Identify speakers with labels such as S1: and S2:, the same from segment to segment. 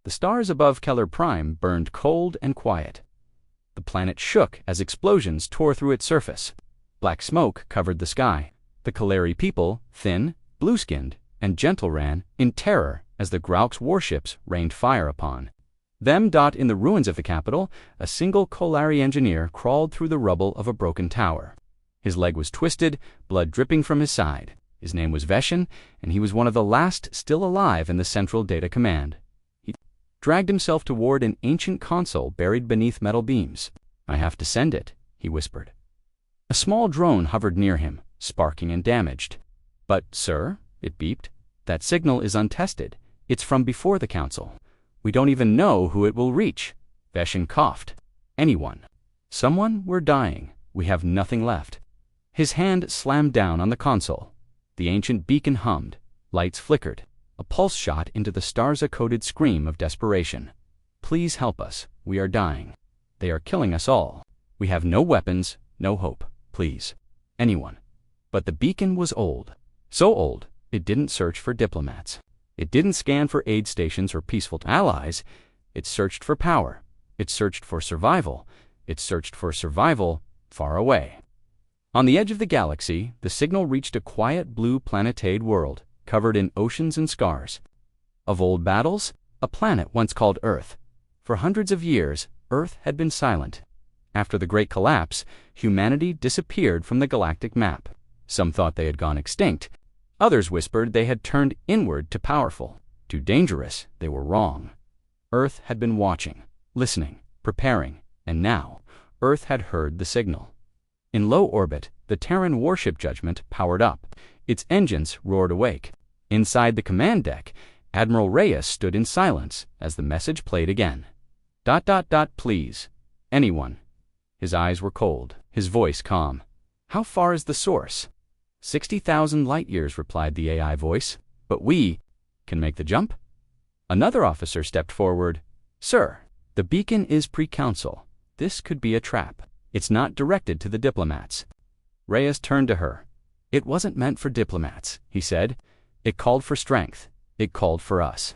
S1: The stars above Keller Prime burned cold and quiet. The planet shook as explosions tore through its surface. Black smoke covered the sky. The Kalari people, thin, blue-skinned, and gentle, ran in terror as the Graux warships rained fire upon them. In the ruins of the capital, a single Kalari engineer crawled through the rubble of a broken tower. His leg was twisted, blood dripping from his side. His name was Veshin, and he was one of the last still alive in the Central Data Command. He dragged himself toward an ancient console buried beneath metal beams. "I have to send it," he whispered. A small drone hovered near him, sparking and damaged. "But, sir," it beeped, "that signal is untested. It's from before the council. We don't even know who it will reach." Veshin coughed. "Anyone. Someone, we're dying. We have nothing left." His hand slammed down on the console. The ancient beacon hummed. Lights flickered. A pulse shot into the Starza-coded scream of desperation. "Please help us. We are dying. They are killing us all. We have no weapons, no hope. Please. Anyone." But the beacon was old. So old, it didn't search for diplomats. It didn't scan for aid stations or peaceful allies. It searched for power. It searched for survival. It searched for survival far away. On the edge of the galaxy, the signal reached a quiet blue planetade world, covered in oceans and scars. Of old battles, a planet once called Earth. For hundreds of years, Earth had been silent. After the Great Collapse, humanity disappeared from the galactic map. Some thought they had gone extinct. Others whispered they had turned inward to powerful, too dangerous. They were wrong. Earth had been watching, listening, preparing, and now Earth had heard the signal. In low orbit, the Terran warship Judgment powered up. Its engines roared awake. Inside the command deck, Admiral Reyes stood in silence as the message played again. ... Please. Anyone." His eyes were cold, his voice calm. "How far is the source?" 60,000 light-years, replied the AI voice. "But we can make the jump?" Another officer stepped forward. "Sir, the beacon is pre-council. This could be a trap. It's not directed to the diplomats." Reyes turned to her. "It wasn't meant for diplomats," he said. "It called for strength. It called for us."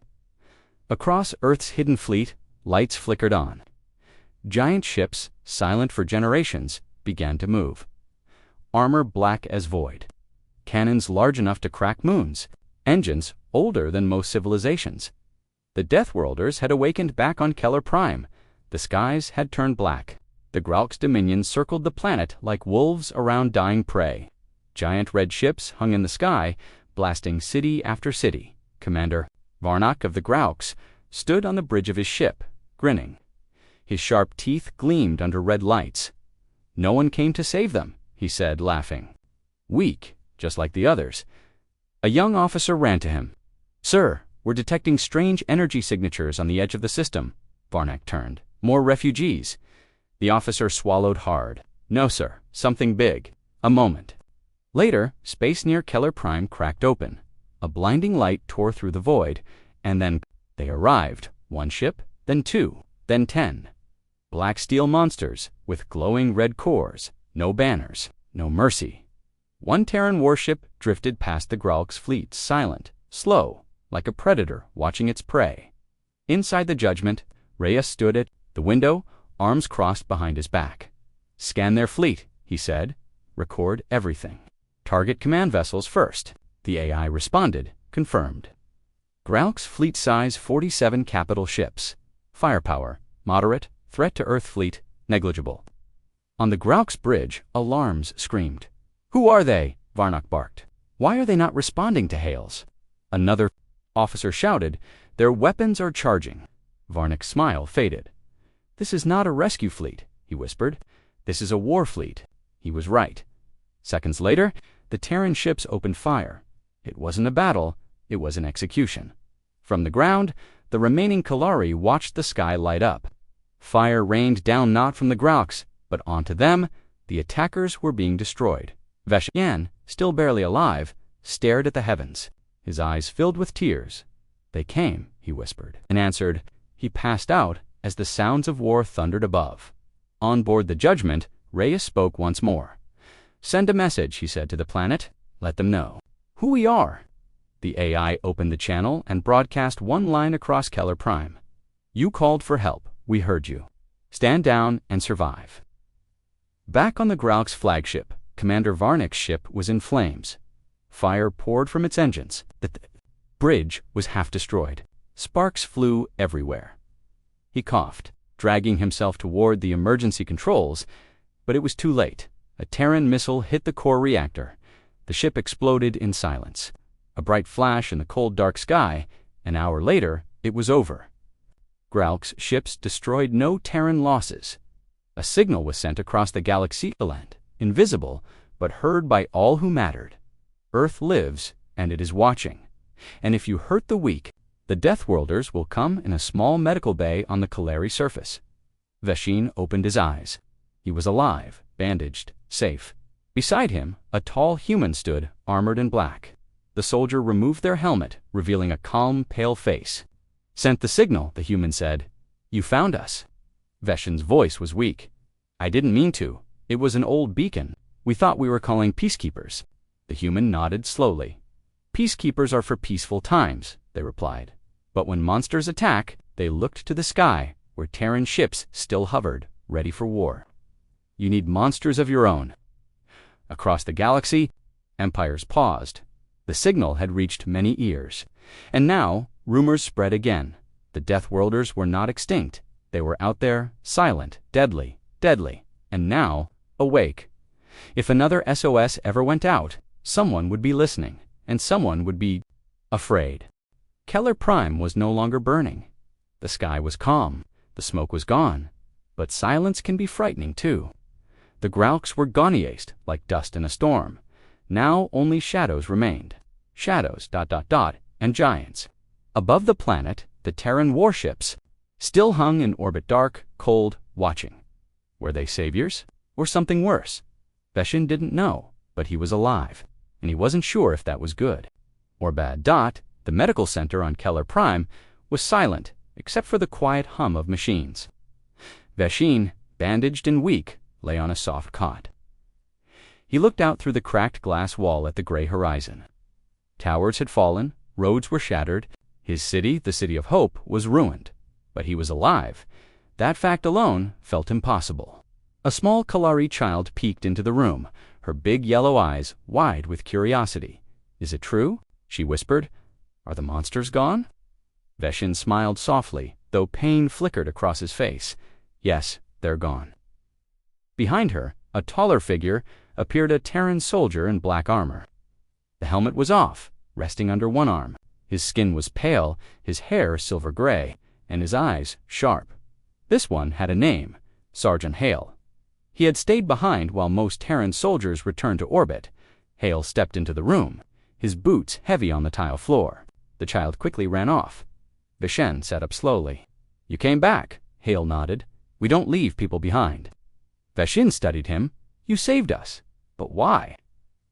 S1: Across Earth's hidden fleet, lights flickered on. Giant ships, silent for generations, began to move. Armor black as void. Cannons large enough to crack moons. Engines older than most civilizations. The Deathworlders had awakened back on Keller Prime. The skies had turned black. The Graux dominions circled the planet like wolves around dying prey. Giant red ships hung in the sky, blasting city after city. Commander Varnak of the Graux stood on the bridge of his ship, grinning. His sharp teeth gleamed under red lights. "No one came to save them," he said, laughing. "Weak, just like the others." A young officer ran to him. "Sir, we're detecting strange energy signatures on the edge of the system." Varnak turned. "More refugees." The officer swallowed hard. "No, sir. Something big. A moment." Later, space near Keller Prime cracked open. A blinding light tore through the void, and then they arrived. One ship, then two, then 10. Black steel monsters with glowing red cores. No banners. No mercy. One Terran warship drifted past the Graux fleet, silent, slow, like a predator watching its prey. Inside the Judgment, Reyes stood at the window, arms crossed behind his back. "Scan their fleet," he said. "Record everything. Target command vessels first." The AI responded, confirmed. Graux fleet size 47 capital ships. Firepower, moderate. Threat to Earth fleet, negligible. On the Graux bridge, alarms screamed. "Who are they?" Varnak barked. "Why are they not responding to hails?" Another officer shouted, "Their weapons are charging." Varnak's smile faded. "This is not a rescue fleet," he whispered. "This is a war fleet." He was right. Seconds later, the Terran ships opened fire. It wasn't a battle, it was an execution. From the ground, the remaining Kalari watched the sky light up. Fire rained down not from the Graux, but onto them. The attackers were being destroyed. Veshin, still barely alive, stared at the heavens. His eyes filled with tears. "They came," he whispered, and answered. He passed out as the sounds of war thundered above. On board the Judgment, Reyes spoke once more. "Send a message," he said to the planet. "Let them know who we are." The AI opened the channel and broadcast one line across Keller Prime. You called for help. We heard you. Stand down and survive. Back on the Gralk's flagship, Commander Varnick's ship was in flames. Fire poured from its engines. The bridge was half destroyed. Sparks flew everywhere. He coughed, dragging himself toward the emergency controls, but it was too late. A Terran missile hit the core reactor. The ship exploded in silence. A bright flash in the cold, dark sky. An hour later, it was over. Gralk's ships destroyed no Terran losses. A signal was sent across the galaxy, invisible, but heard by all who mattered. Earth lives, and it is watching. And if you hurt the weak, the Deathworlders will come in a small medical bay on the Kaleri surface. Veshin opened his eyes. He was alive, bandaged, safe. Beside him, a tall human stood, armored in black. The soldier removed their helmet, revealing a calm, pale face. Sent the signal, the human said. You found us. Veshin's voice was weak. I didn't mean to. It was an old beacon. We thought we were calling peacekeepers. The human nodded slowly. Peacekeepers are for peaceful times, they replied. But when monsters attack, they looked to the sky, where Terran ships still hovered, ready for war. You need monsters of your own. Across the galaxy, empires paused. The signal had reached many ears. And now, rumors spread again. The Deathworlders were not extinct. They were out there, silent, deadly, and now, awake. If another SOS ever went out, someone would be listening, and someone would be afraid. Keller Prime was no longer burning. The sky was calm, the smoke was gone, but silence can be frightening too. The Gralks were goniaced, like dust in a storm. Now only shadows remained. Shadows, and giants. Above the planet, the Terran warships still hung in orbit, dark, cold, watching. Were they saviors, or something worse? Veshin didn't know, but he was alive, and he wasn't sure if that was good or bad. The medical center on Keller Prime was silent, except for the quiet hum of machines. Veshin, bandaged and weak, lay on a soft cot. He looked out through the cracked glass wall at the gray horizon. Towers had fallen, roads were shattered, his city, the City of Hope, was ruined. But he was alive. That fact alone felt impossible. A small Kalari child peeked into the room, her big yellow eyes wide with curiosity. Is it true? She whispered. Are the monsters gone? Veshin smiled softly, though pain flickered across his face. Yes, they're gone. Behind her, a taller figure, appeared a Terran soldier in black armor. The helmet was off, resting under one arm. His skin was pale, his hair silver gray, and his eyes sharp. This one had a name, Sergeant Hale. He had stayed behind while most Terran soldiers returned to orbit. Hale stepped into the room, his boots heavy on the tile floor. The child quickly ran off. Veshin sat up slowly. You came back, Hale nodded. We don't leave people behind. Veshin studied him. You saved us. But why?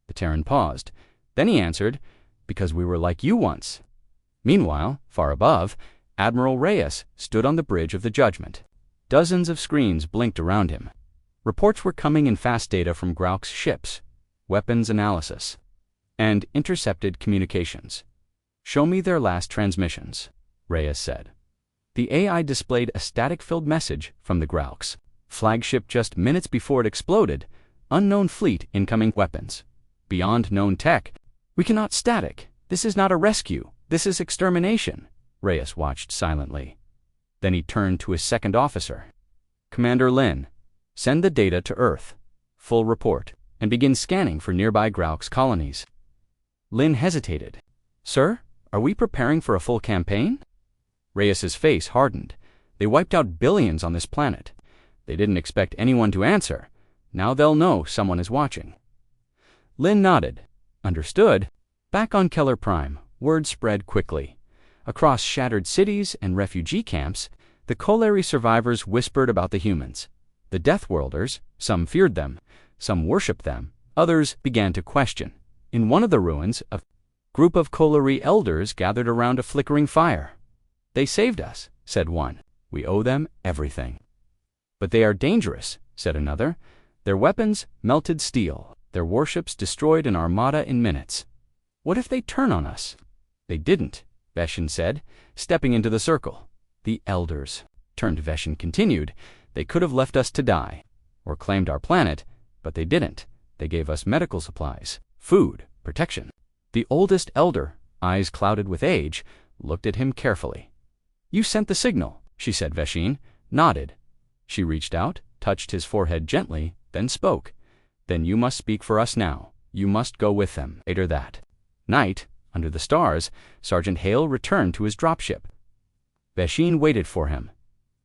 S1: The Terran paused. Then he answered, because we were like you once. Meanwhile, far above, Admiral Reyes stood on the bridge of the Judgment. Dozens of screens blinked around him. Reports were coming in fast data from Gralk's ships, weapons analysis, and intercepted communications. Show me their last transmissions, Reyes said. The AI displayed a static-filled message from the Gralks. Flagship just minutes before it exploded. Unknown fleet incoming weapons. Beyond known tech. We cannot static. This is not a rescue. This is extermination. Reyes watched silently. Then he turned to his second officer. Commander Lin, send the data to Earth. Full report. And begin scanning for nearby Gralk's colonies. Lin hesitated. Sir, are we preparing for a full campaign? Reyes's face hardened. They wiped out billions on this planet. They didn't expect anyone to answer. Now they'll know someone is watching. Lin nodded. Understood. Back on Keller Prime, word spread quickly. Across shattered cities and refugee camps, the Kaleri survivors whispered about the humans. The Deathworlders, some feared them, some worshipped them, others began to question. In one of the ruins, a group of Kaleri elders gathered around a flickering fire. They saved us, said one. We owe them everything. But they are dangerous, said another. Their weapons, melted steel. Their warships destroyed an armada in minutes. What if they turn on us? They didn't, Veshin said, stepping into the circle. The elders, turned Veshin continued, they could have left us to die, or claimed our planet, but they didn't. They gave us medical supplies, food, protection. The oldest elder, eyes clouded with age, looked at him carefully. You sent the signal, she said. Veshin nodded. She reached out, touched his forehead gently, then spoke. Then you must speak for us now. You must go with them. Later that night, under the stars, Sergeant Hale returned to his dropship. Veshin waited for him.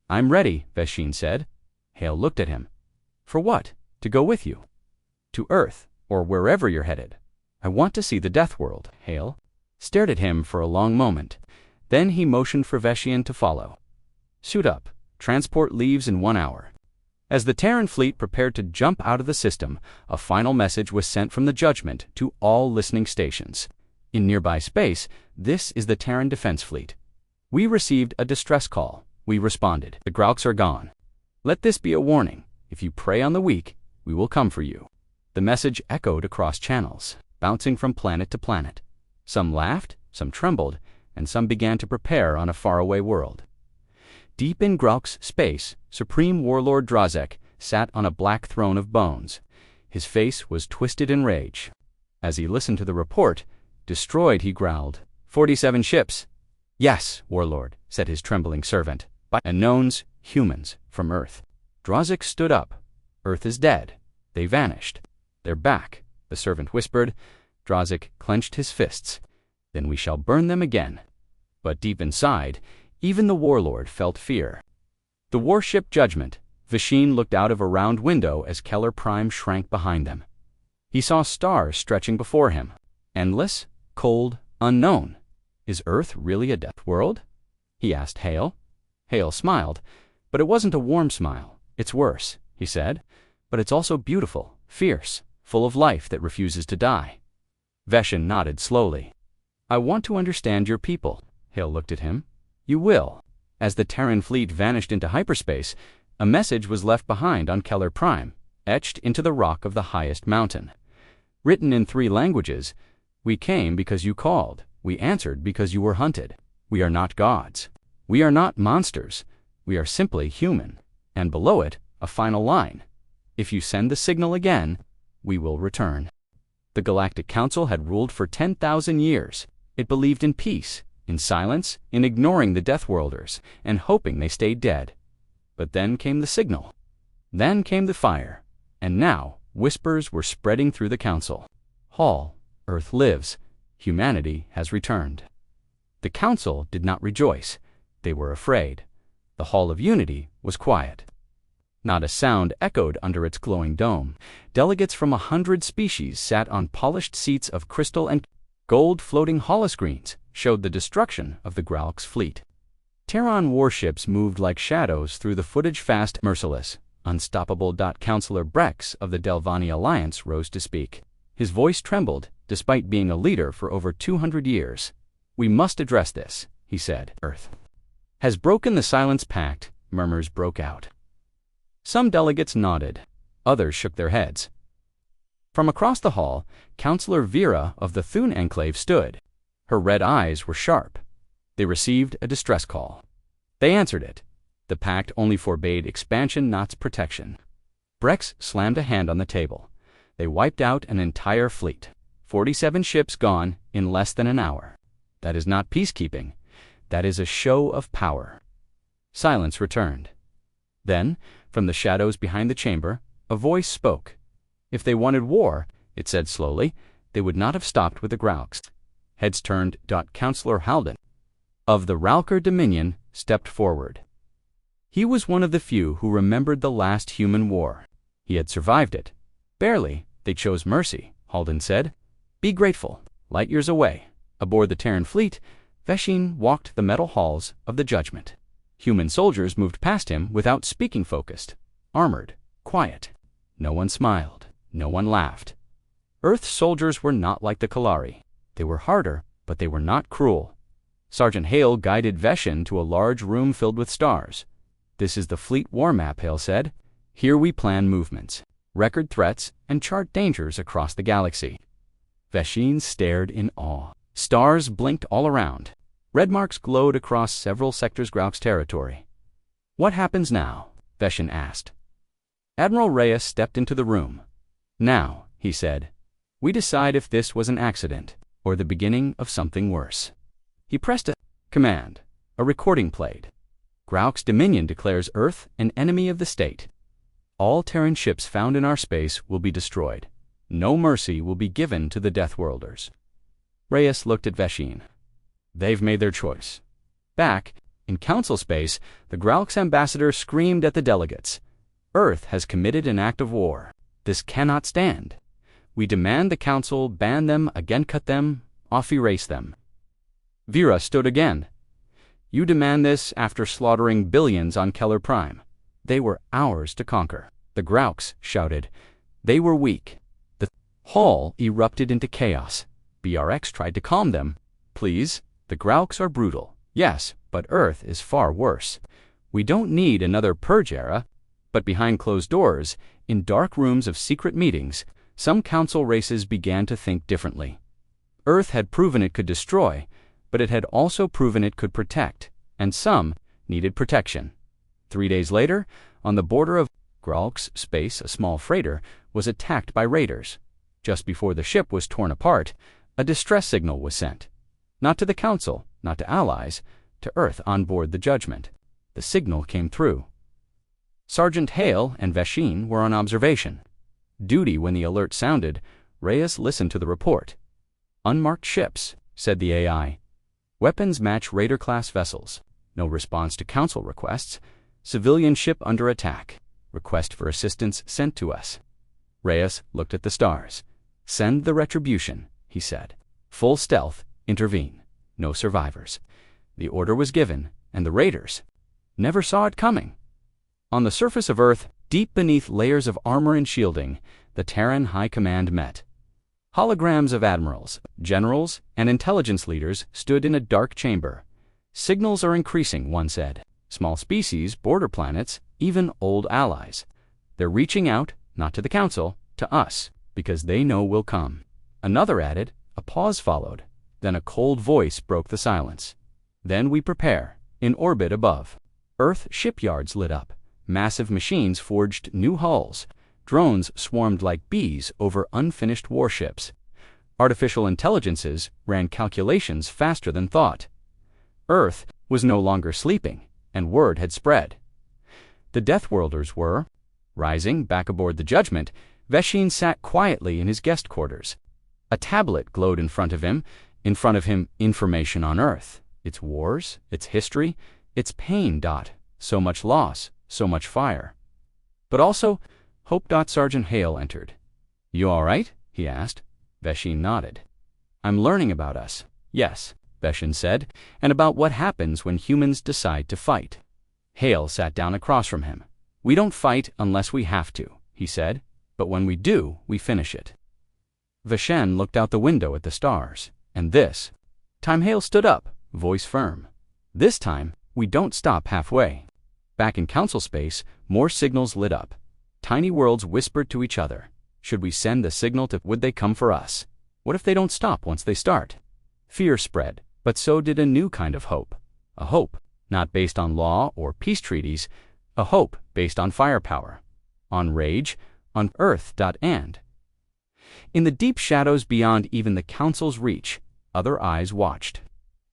S1: I'm ready, Veshin said. Hale looked at him. For what? To go with you. To Earth, or wherever you're headed. I want to see the Death World. Hale stared at him for a long moment. Then he motioned for Veshin to follow. Suit up. Transport leaves in 1 hour. As the Terran fleet prepared to jump out of the system, a final message was sent from the Judgment to all listening stations. In nearby space, this is the Terran Defense Fleet. We received a distress call. We responded. The Grauks are gone. Let this be a warning. If you prey on the weak, we will come for you. The message echoed across channels, bouncing from planet to planet. Some laughed, some trembled, and some began to prepare on a faraway world. Deep in Grauk's space, Supreme Warlord Drazek sat on a black throne of bones. His face was twisted in rage. As he listened to the report, destroyed, he growled, 47 ships. Yes, Warlord, said his trembling servant. By unknowns, humans, from Earth. Drazek stood up. Earth is dead. They vanished. They're back, the servant whispered. Drazek clenched his fists. Then we shall burn them again. But deep inside, even the Warlord felt fear. The warship Judgment. Veshin looked out of a round window as Keller Prime shrank behind them. He saw stars stretching before him. Endless, cold, unknown. Is Earth really a death world? He asked Hale. Hale smiled, but it wasn't a warm smile. It's worse, he said, but it's also beautiful, fierce, full of life that refuses to die. Veshin nodded slowly. I want to understand your people. Hale looked at him. You will. As the Terran fleet vanished into hyperspace, a message was left behind on Keller Prime, etched into the rock of the highest mountain. Written in 3 languages, we came because you called. We answered because you were hunted. We are not gods. We are not monsters. We are simply human. And below it, a final line. If you send the signal again, we will return. The Galactic Council had ruled for 10,000 years. It believed in peace, in silence, in ignoring the Deathworlders, and hoping they stayed dead. But then came the signal. Then came the fire. And now, whispers were spreading through the Council. Hall, Earth lives. Humanity has returned. The Council did not rejoice. They were afraid. The Hall of Unity was quiet. Not a sound echoed under its glowing dome. Delegates from 100 species sat on polished seats of crystal and gold. Floating holoscreens showed the destruction of the Grauks fleet. Terran warships moved like shadows through the footage, fast, merciless, unstoppable. Counselor Brex of the Delvani Alliance rose to speak. His voice trembled, despite being a leader for over 200 years. We must address this, he said. Earth has broken the silence pact. Murmurs broke out. Some delegates nodded. Others shook their heads. From across the hall, Counselor Vera of the Thune Enclave stood. Her red eyes were sharp. They received a distress call. They answered it. The pact only forbade expansion, not protection. Brex slammed a hand on the table. They wiped out an entire fleet. 47 ships gone in less than an hour. That is not peacekeeping. That is a show of power. Silence returned. Then, from the shadows behind the chamber, a voice spoke. If they wanted war, it said slowly, they would not have stopped with the Grauks. Heads turned. Counselor Halden of the Ralker Dominion stepped forward. He was one of the few who remembered the last human war. He had survived it. Barely. They chose mercy, Halden said. Be grateful. Light years away, aboard the Terran fleet, Veshin walked the metal halls of the Judgment. Human soldiers moved past him without speaking, focused, armored, quiet. No one smiled. No one laughed. Earth soldiers were not like the Kalari. They were harder, but they were not cruel. Sergeant Hale guided Veshin to a large room filled with stars. This is the fleet war map, Hale said. Here we plan movements, record threats, and chart dangers across the galaxy. Veshin stared in awe. Stars blinked all around. Red marks glowed across several sectors Grauk's territory. "What happens now?" Veshin asked. Admiral Reyes stepped into the room. "Now," he said, "we decide if this was an accident or the beginning of something worse." He pressed a command. A recording played. "Grauk's Dominion declares Earth an enemy of the state. All Terran ships found in our space will be destroyed. No mercy will be given to the Deathworlders." Reyes looked at Veshin. "They've made their choice." Back, in Council space, the Grauk's ambassador screamed at the delegates. "Earth has committed an act of war. This cannot stand. We demand the Council ban them, again cut them, off erase them." Vera stood again. "You demand this after slaughtering billions on Keller Prime. They were ours to conquer." The Grauks shouted. They were weak. The hall erupted into chaos. BRX tried to calm them. "Please, the Grauks are brutal. Yes, but Earth is far worse. We don't need another purge era." But behind closed doors, in dark rooms of secret meetings, some council races began to think differently. Earth had proven it could destroy, but it had also proven it could protect, and some needed protection. 3 days later, on the border of Grauk's space, a small freighter was attacked by raiders. Just before the ship was torn apart, a distress signal was sent. Not to the Council, not to allies, to Earth on board the Judgment. The signal came through. Sergeant Hale and Veshin were on observation. Duty when the alert sounded, Reyes listened to the report. "Unmarked ships," said the AI. "Weapons match Raider-class vessels. No response to Council requests. Civilian ship under attack. Request for assistance sent to us." Reyes looked at the stars. "Send the retribution," he said. "Full stealth, intervene. No survivors." The order was given, and the raiders never saw it coming. On the surface of Earth, deep beneath layers of armor and shielding, the Terran High Command met. Holograms of admirals, generals, and intelligence leaders stood in a dark chamber. "Signals are increasing," one said. "Small species, border planets, even old allies. They're reaching out, not to the Council, to us, because they know we'll come." Another added. A pause followed. Then a cold voice broke the silence. "Then we prepare, in orbit above." Earth shipyards lit up. Massive machines forged new hulls. Drones swarmed like bees over unfinished warships. Artificial intelligences ran calculations faster than thought. Earth was no longer sleeping, and word had spread. The Deathworlders were rising. Back aboard the Judgment, Veshin sat quietly in his guest quarters. A tablet glowed in front of him, information on Earth. Its wars, its history, its pain. So much loss, so much fire. But also, hope. Sergeant Hale entered. "You all right?" he asked. Veshin nodded. "I'm learning about us." "Yes," Veshin said, "and about what happens when humans decide to fight." Hale sat down across from him. "We don't fight unless we have to," he said, "but when we do, we finish it." Veshin looked out the window at the stars. "And this time," Hale stood up, voice firm. "This time, we don't stop halfway." Back in Council space, more signals lit up. Tiny worlds whispered to each other. Should we send the signal to would they come for us? What if they don't stop once they start? Fear spread, but so did a new kind of hope. A hope not based on law or peace treaties, a hope based on firepower, on rage, on Earth. And in the deep shadows beyond even the Council's reach, other eyes watched.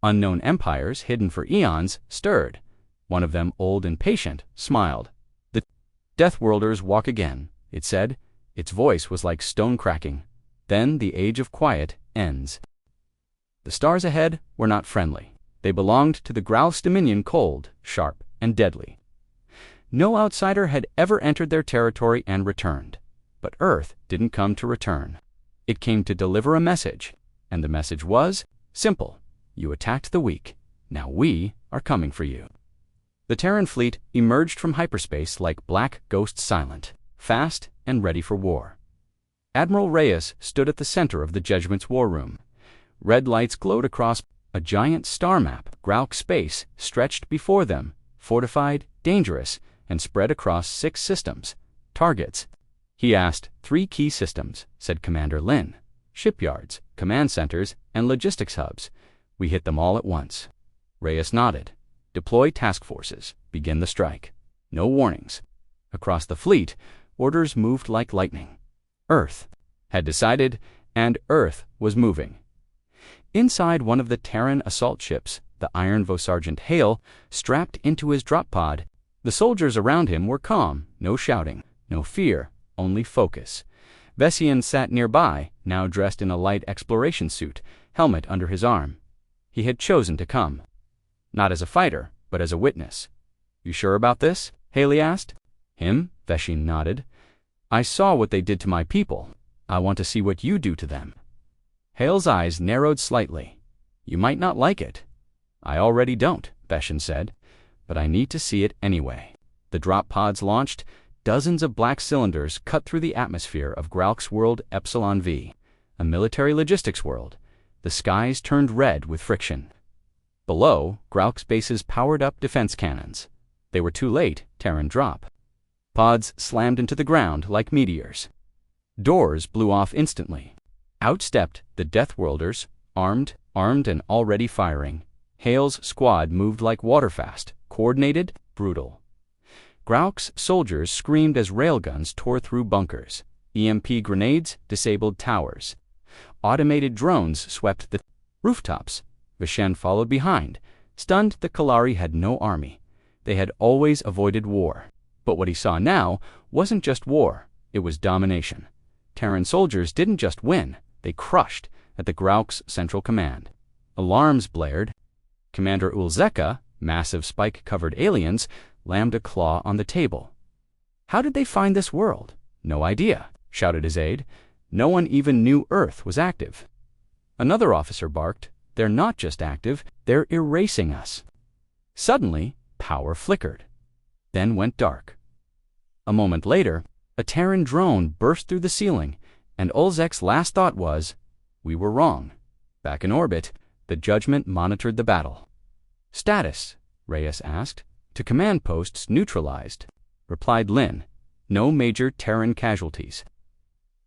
S1: Unknown empires, hidden for eons, stirred. One of them, old and patient, smiled. "The Deathworlders walk again," it said. Its voice was like stone cracking. "Then the age of quiet ends." The stars ahead were not friendly. They belonged to the Grauk's Dominion, cold, sharp, and deadly. No outsider had ever entered their territory and returned. But Earth didn't come to return. It came to deliver a message. And the message was simple. You attacked the weak. Now we are coming for you. The Terran fleet emerged from hyperspace like black ghosts, silent, fast, and ready for war. Admiral Reyes stood at the center of the Judgment's war room. Red lights glowed across. A giant star map, Grauk space, stretched before them, fortified, dangerous, and spread across 6 systems. Targets. He asked. 3 key systems, said Commander Lin. Shipyards, command centers, and logistics hubs. We hit them all at once. Reyes nodded. Deploy task forces. Begin the strike. No warnings. Across the fleet, orders moved like lightning. Earth had decided, and Earth was moving. Inside one of the Terran assault ships, the Iron Vo Sergeant Hale, strapped into his drop pod, the soldiers around him were calm, no shouting, no fear, only focus. Vessian sat nearby, now dressed in a light exploration suit, helmet under his arm. He had chosen to come. Not as a fighter, but as a witness. "You sure about this?" Haley asked. Him? Vessian nodded. "I saw what they did to my people. I want to see what you do to them." Hale's eyes narrowed slightly. "You might not like it." "I already don't," Vessian said. "But I need to see it anyway." The drop pods launched. Dozens of black cylinders cut through the atmosphere of Gralk's world Epsilon V, a military logistics world. The skies turned red with friction. Below, Gralk's bases powered up defense cannons. They were too late, Terran drop. Pods slammed into the ground like meteors. Doors blew off instantly. Out stepped the Deathworlders, armed and already firing. Hale's squad moved like waterfast, coordinated, brutal. Gralk's soldiers screamed as railguns tore through bunkers. EMP grenades disabled towers. Automated drones swept the rooftops. Vishen followed behind. Stunned, the Kalari had no army. They had always avoided war. But what he saw now wasn't just war, it was domination. Terran soldiers didn't just win, they crushed at the Gralk's central command. Alarms blared. Commander Ulzeka, massive spike-covered aliens, lammed a claw on the table. "How did they find this world?" "No idea," shouted his aide. "No one even knew Earth was active." Another officer barked, "They're not just active, they're erasing us." Suddenly, power flickered, then went dark. A moment later, a Terran drone burst through the ceiling, and Ulzek's last thought was, "We were wrong." Back in orbit, the Judgment monitored the battle. "Status?" Reyes asked. "To command posts neutralized," replied Lin. "No major Terran casualties."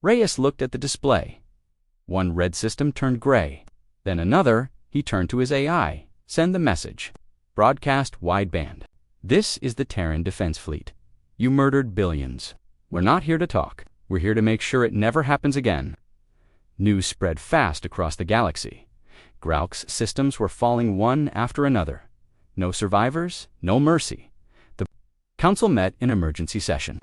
S1: Reyes looked at the display. One red system turned gray. Then another. He turned to his AI. "Send the message. Broadcast wideband. This is the Terran Defense Fleet. You murdered billions. We're not here to talk. We're here to make sure it never happens again." News spread fast across the galaxy. Gralk's systems were falling one after another. No survivors, no mercy. The council met in emergency session.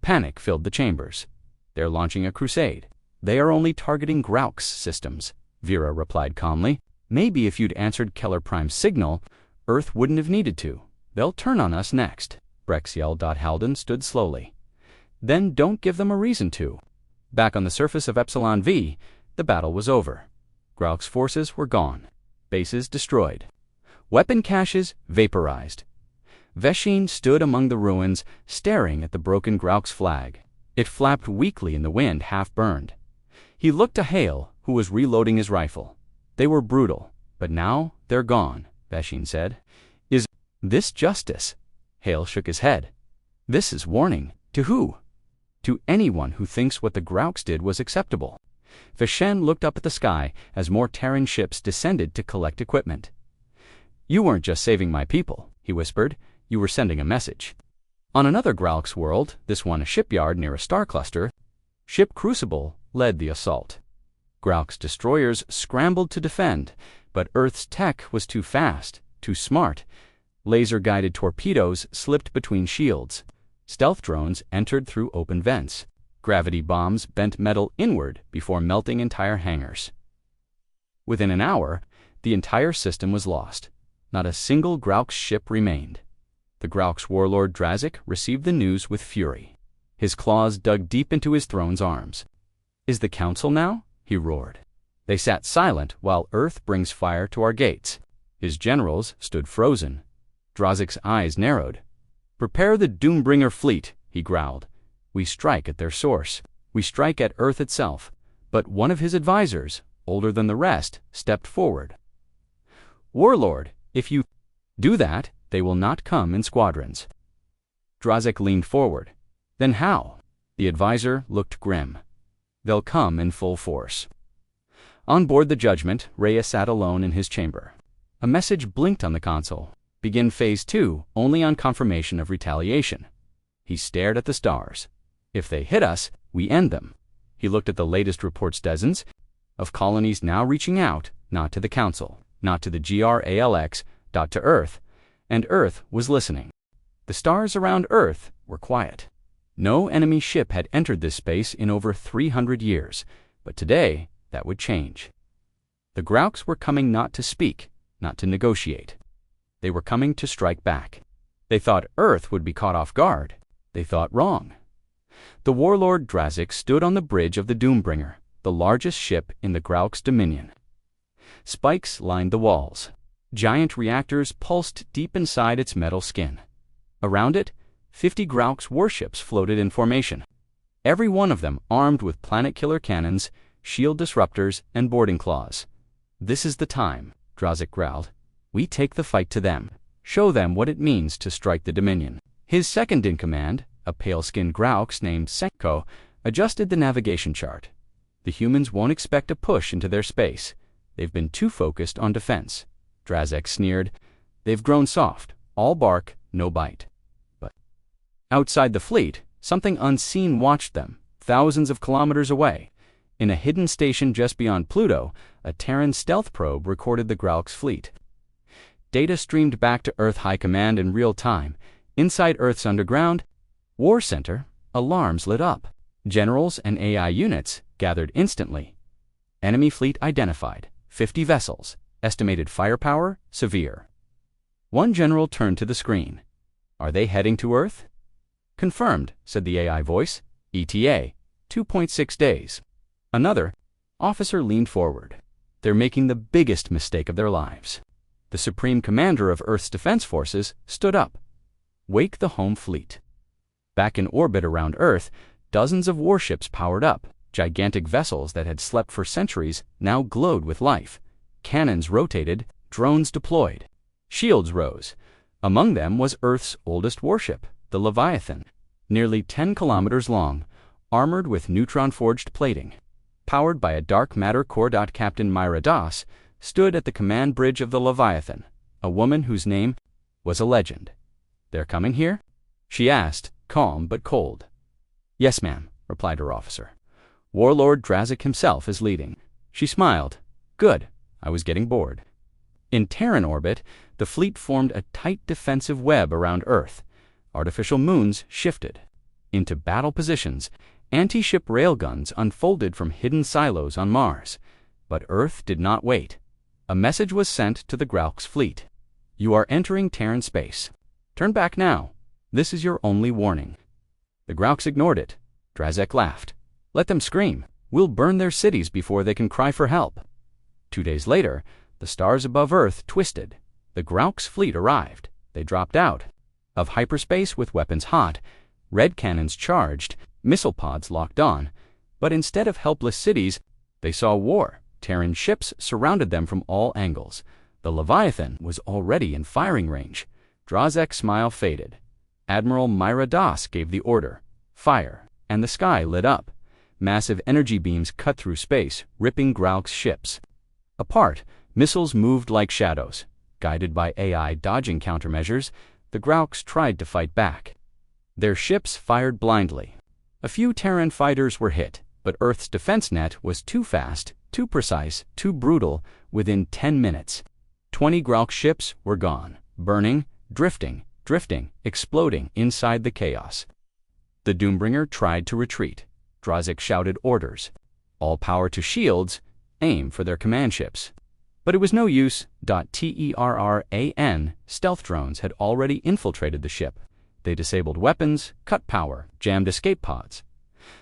S1: Panic filled the chambers. "They're launching a crusade. They are only targeting Gralk's systems," Vera replied calmly. "Maybe if you'd answered Keller Prime's signal, Earth wouldn't have needed to. They'll turn on us next." Brexiel. Halden stood slowly. "Then don't give them a reason to." Back on the surface of Epsilon V, the battle was over. Gralk's forces were gone. Bases destroyed. Weapon caches vaporized. Vessian stood among the ruins, staring at the broken Gralk's flag. It flapped weakly in the wind, half burned. He looked to Hale, who was reloading his rifle. "They were brutal, but now they're gone," Vessian said. "Is this justice?" Hale shook his head. "This is warning. To who?" "To anyone who thinks what the Gralks did was acceptable." Vessian looked up at the sky as more Terran ships descended to collect equipment. "You weren't just saving my people," he whispered. "You were sending a message." On another Gralk's world, this one a shipyard near a star cluster, Ship Crucible led the assault. Gralk's destroyers scrambled to defend, but Earth's tech was too fast, too smart. Laser-guided torpedoes slipped between shields. Stealth drones entered through open vents. Gravity bombs bent metal inward before melting entire hangars. Within an hour, the entire system was lost. Not a single Gralk's ship remained. The Gralk's warlord Drazik received the news with fury. His claws dug deep into his throne's arms. "Is the council now?" he roared. They sat silent while Earth brings fire to our gates. His generals stood frozen. Drazik's eyes narrowed. "Prepare the Doombringer fleet," he growled. "We strike at their source. We strike at Earth itself." But one of his advisors, older than the rest, stepped forward. "Warlord, if you do that, they will not come in squadrons." Drazik leaned forward. "Then how?" The advisor looked grim. "They'll come in full force." On board the Judgment, Reyes sat alone in his chamber. A message blinked on the console. Begin Phase 2 only on confirmation of retaliation. He stared at the stars. If they hit us, we end them. He looked at the latest reports, dozens of colonies now reaching out, not to the Council, not to the GRALX, but to Earth. And Earth was listening. The stars around Earth were quiet. No enemy ship had entered this space in over 300 years, but today that would change. The Grauks were coming not to speak, not to negotiate. They were coming to strike back. They thought Earth would be caught off guard. They thought wrong. The warlord Drazek stood on the bridge of the Doombringer, the largest ship in the Grauks' dominion. Spikes lined the walls. Giant reactors pulsed deep inside its metal skin. Around it, 50 Grauks warships floated in formation. Every one of them armed with planet-killer cannons, shield disruptors, and boarding claws. "This is the time," Drazek growled. "We take the fight to them. Show them what it means to strike the Dominion." His second-in-command, a pale-skinned Graux named Senko, adjusted the navigation chart. "The humans won't expect a push into their space. They've been too focused on defense." Drazek sneered. "They've grown soft, all bark, no bite." But outside the fleet, something unseen watched them, thousands of kilometers away. In a hidden station just beyond Pluto, a Terran stealth probe recorded the Graux fleet. Data streamed back to Earth High Command in real time. Inside Earth's underground war center, alarms lit up. Generals and AI units gathered instantly. Enemy fleet identified, 50 vessels, estimated firepower, severe. One general turned to the screen. "Are they heading to Earth?" "Confirmed," said the AI voice. "ETA, 2.6 days. Another officer leaned forward. "They're making the biggest mistake of their lives." The Supreme Commander of Earth's Defense Forces stood up. "Wake the home fleet." Back in orbit around Earth, dozens of warships powered up. Gigantic vessels that had slept for centuries now glowed with life. Cannons rotated, drones deployed. Shields rose. Among them was Earth's oldest warship, the Leviathan, nearly 10 kilometers long, armored with neutron-forged plating. Powered by a dark matter core. Captain Myra Das stood at the command bridge of the Leviathan, a woman whose name was a legend. "They're coming here?" she asked, calm but cold. "Yes, ma'am," replied her officer. "Warlord Drazek himself is leading." She smiled. "Good. I was getting bored." In Terran orbit, the fleet formed a tight defensive web around Earth. Artificial moons shifted. Into battle positions, anti-ship railguns unfolded from hidden silos on Mars. But Earth did not wait. A message was sent to the Graux fleet. "You are entering Terran space. Turn back now. This is your only warning." The Graux ignored it. Drazek laughed. "Let them scream. We'll burn their cities before they can cry for help." 2 days later, the stars above Earth twisted. The Graux fleet arrived. They dropped out of hyperspace with weapons hot, red cannons charged, missile pods locked on. But instead of helpless cities, they saw war. Terran ships surrounded them from all angles. The Leviathan was already in firing range. Drazek's smile faded. Admiral Myra Das gave the order, "Fire," and the sky lit up. Massive energy beams cut through space, ripping Graux ships apart. Missiles moved like shadows. Guided by AI dodging countermeasures, the Graux tried to fight back. Their ships fired blindly. A few Terran fighters were hit, but Earth's defense net was too fast, too precise, too brutal. Within 10 minutes, 20 Graux ships were gone, burning, drifting, exploding inside the chaos. The Doombringer tried to retreat. Drazek shouted orders. "All power to shields, aim for their command ships." But it was no use. Terran stealth drones had already infiltrated the ship. They disabled weapons, cut power, jammed escape pods.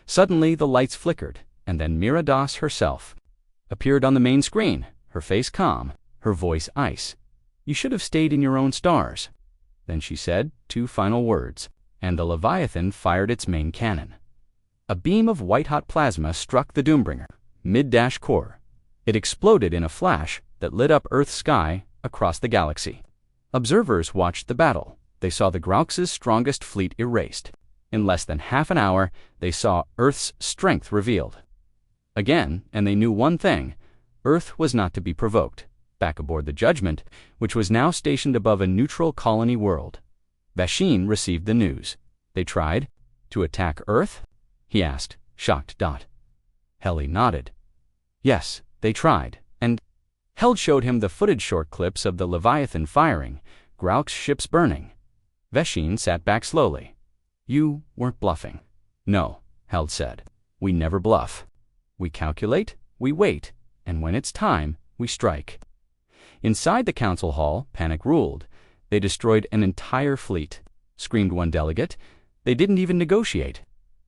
S1: Suddenly the lights flickered, and then Myra Das herself appeared on the main screen, her face calm, her voice ice. "You should have stayed in your own stars." Then she said 2 final words, and the Leviathan fired its main cannon. A beam of white-hot plasma struck the Doombringer, mid-core. It exploded in a flash that lit up Earth's sky across the galaxy. Observers watched the battle. They saw the Graux' strongest fleet erased. In less than half an hour, they saw Earth's strength revealed. Again, and they knew one thing: Earth was not to be provoked. back aboard the Judgment, which was now stationed above a neutral colony world. Vasheen received the news. They tried to attack Earth? He asked, shocked. Helly nodded. Yes, they tried, and Held showed him the footage short clips of the Leviathan firing, Grauk's ships burning. Vasheen sat back slowly. You weren't bluffing. No, Held said. We never bluff. We calculate, we wait, and when it's time, we strike. Inside the council hall, panic ruled. They destroyed an entire fleet, screamed one delegate. They didn't even negotiate.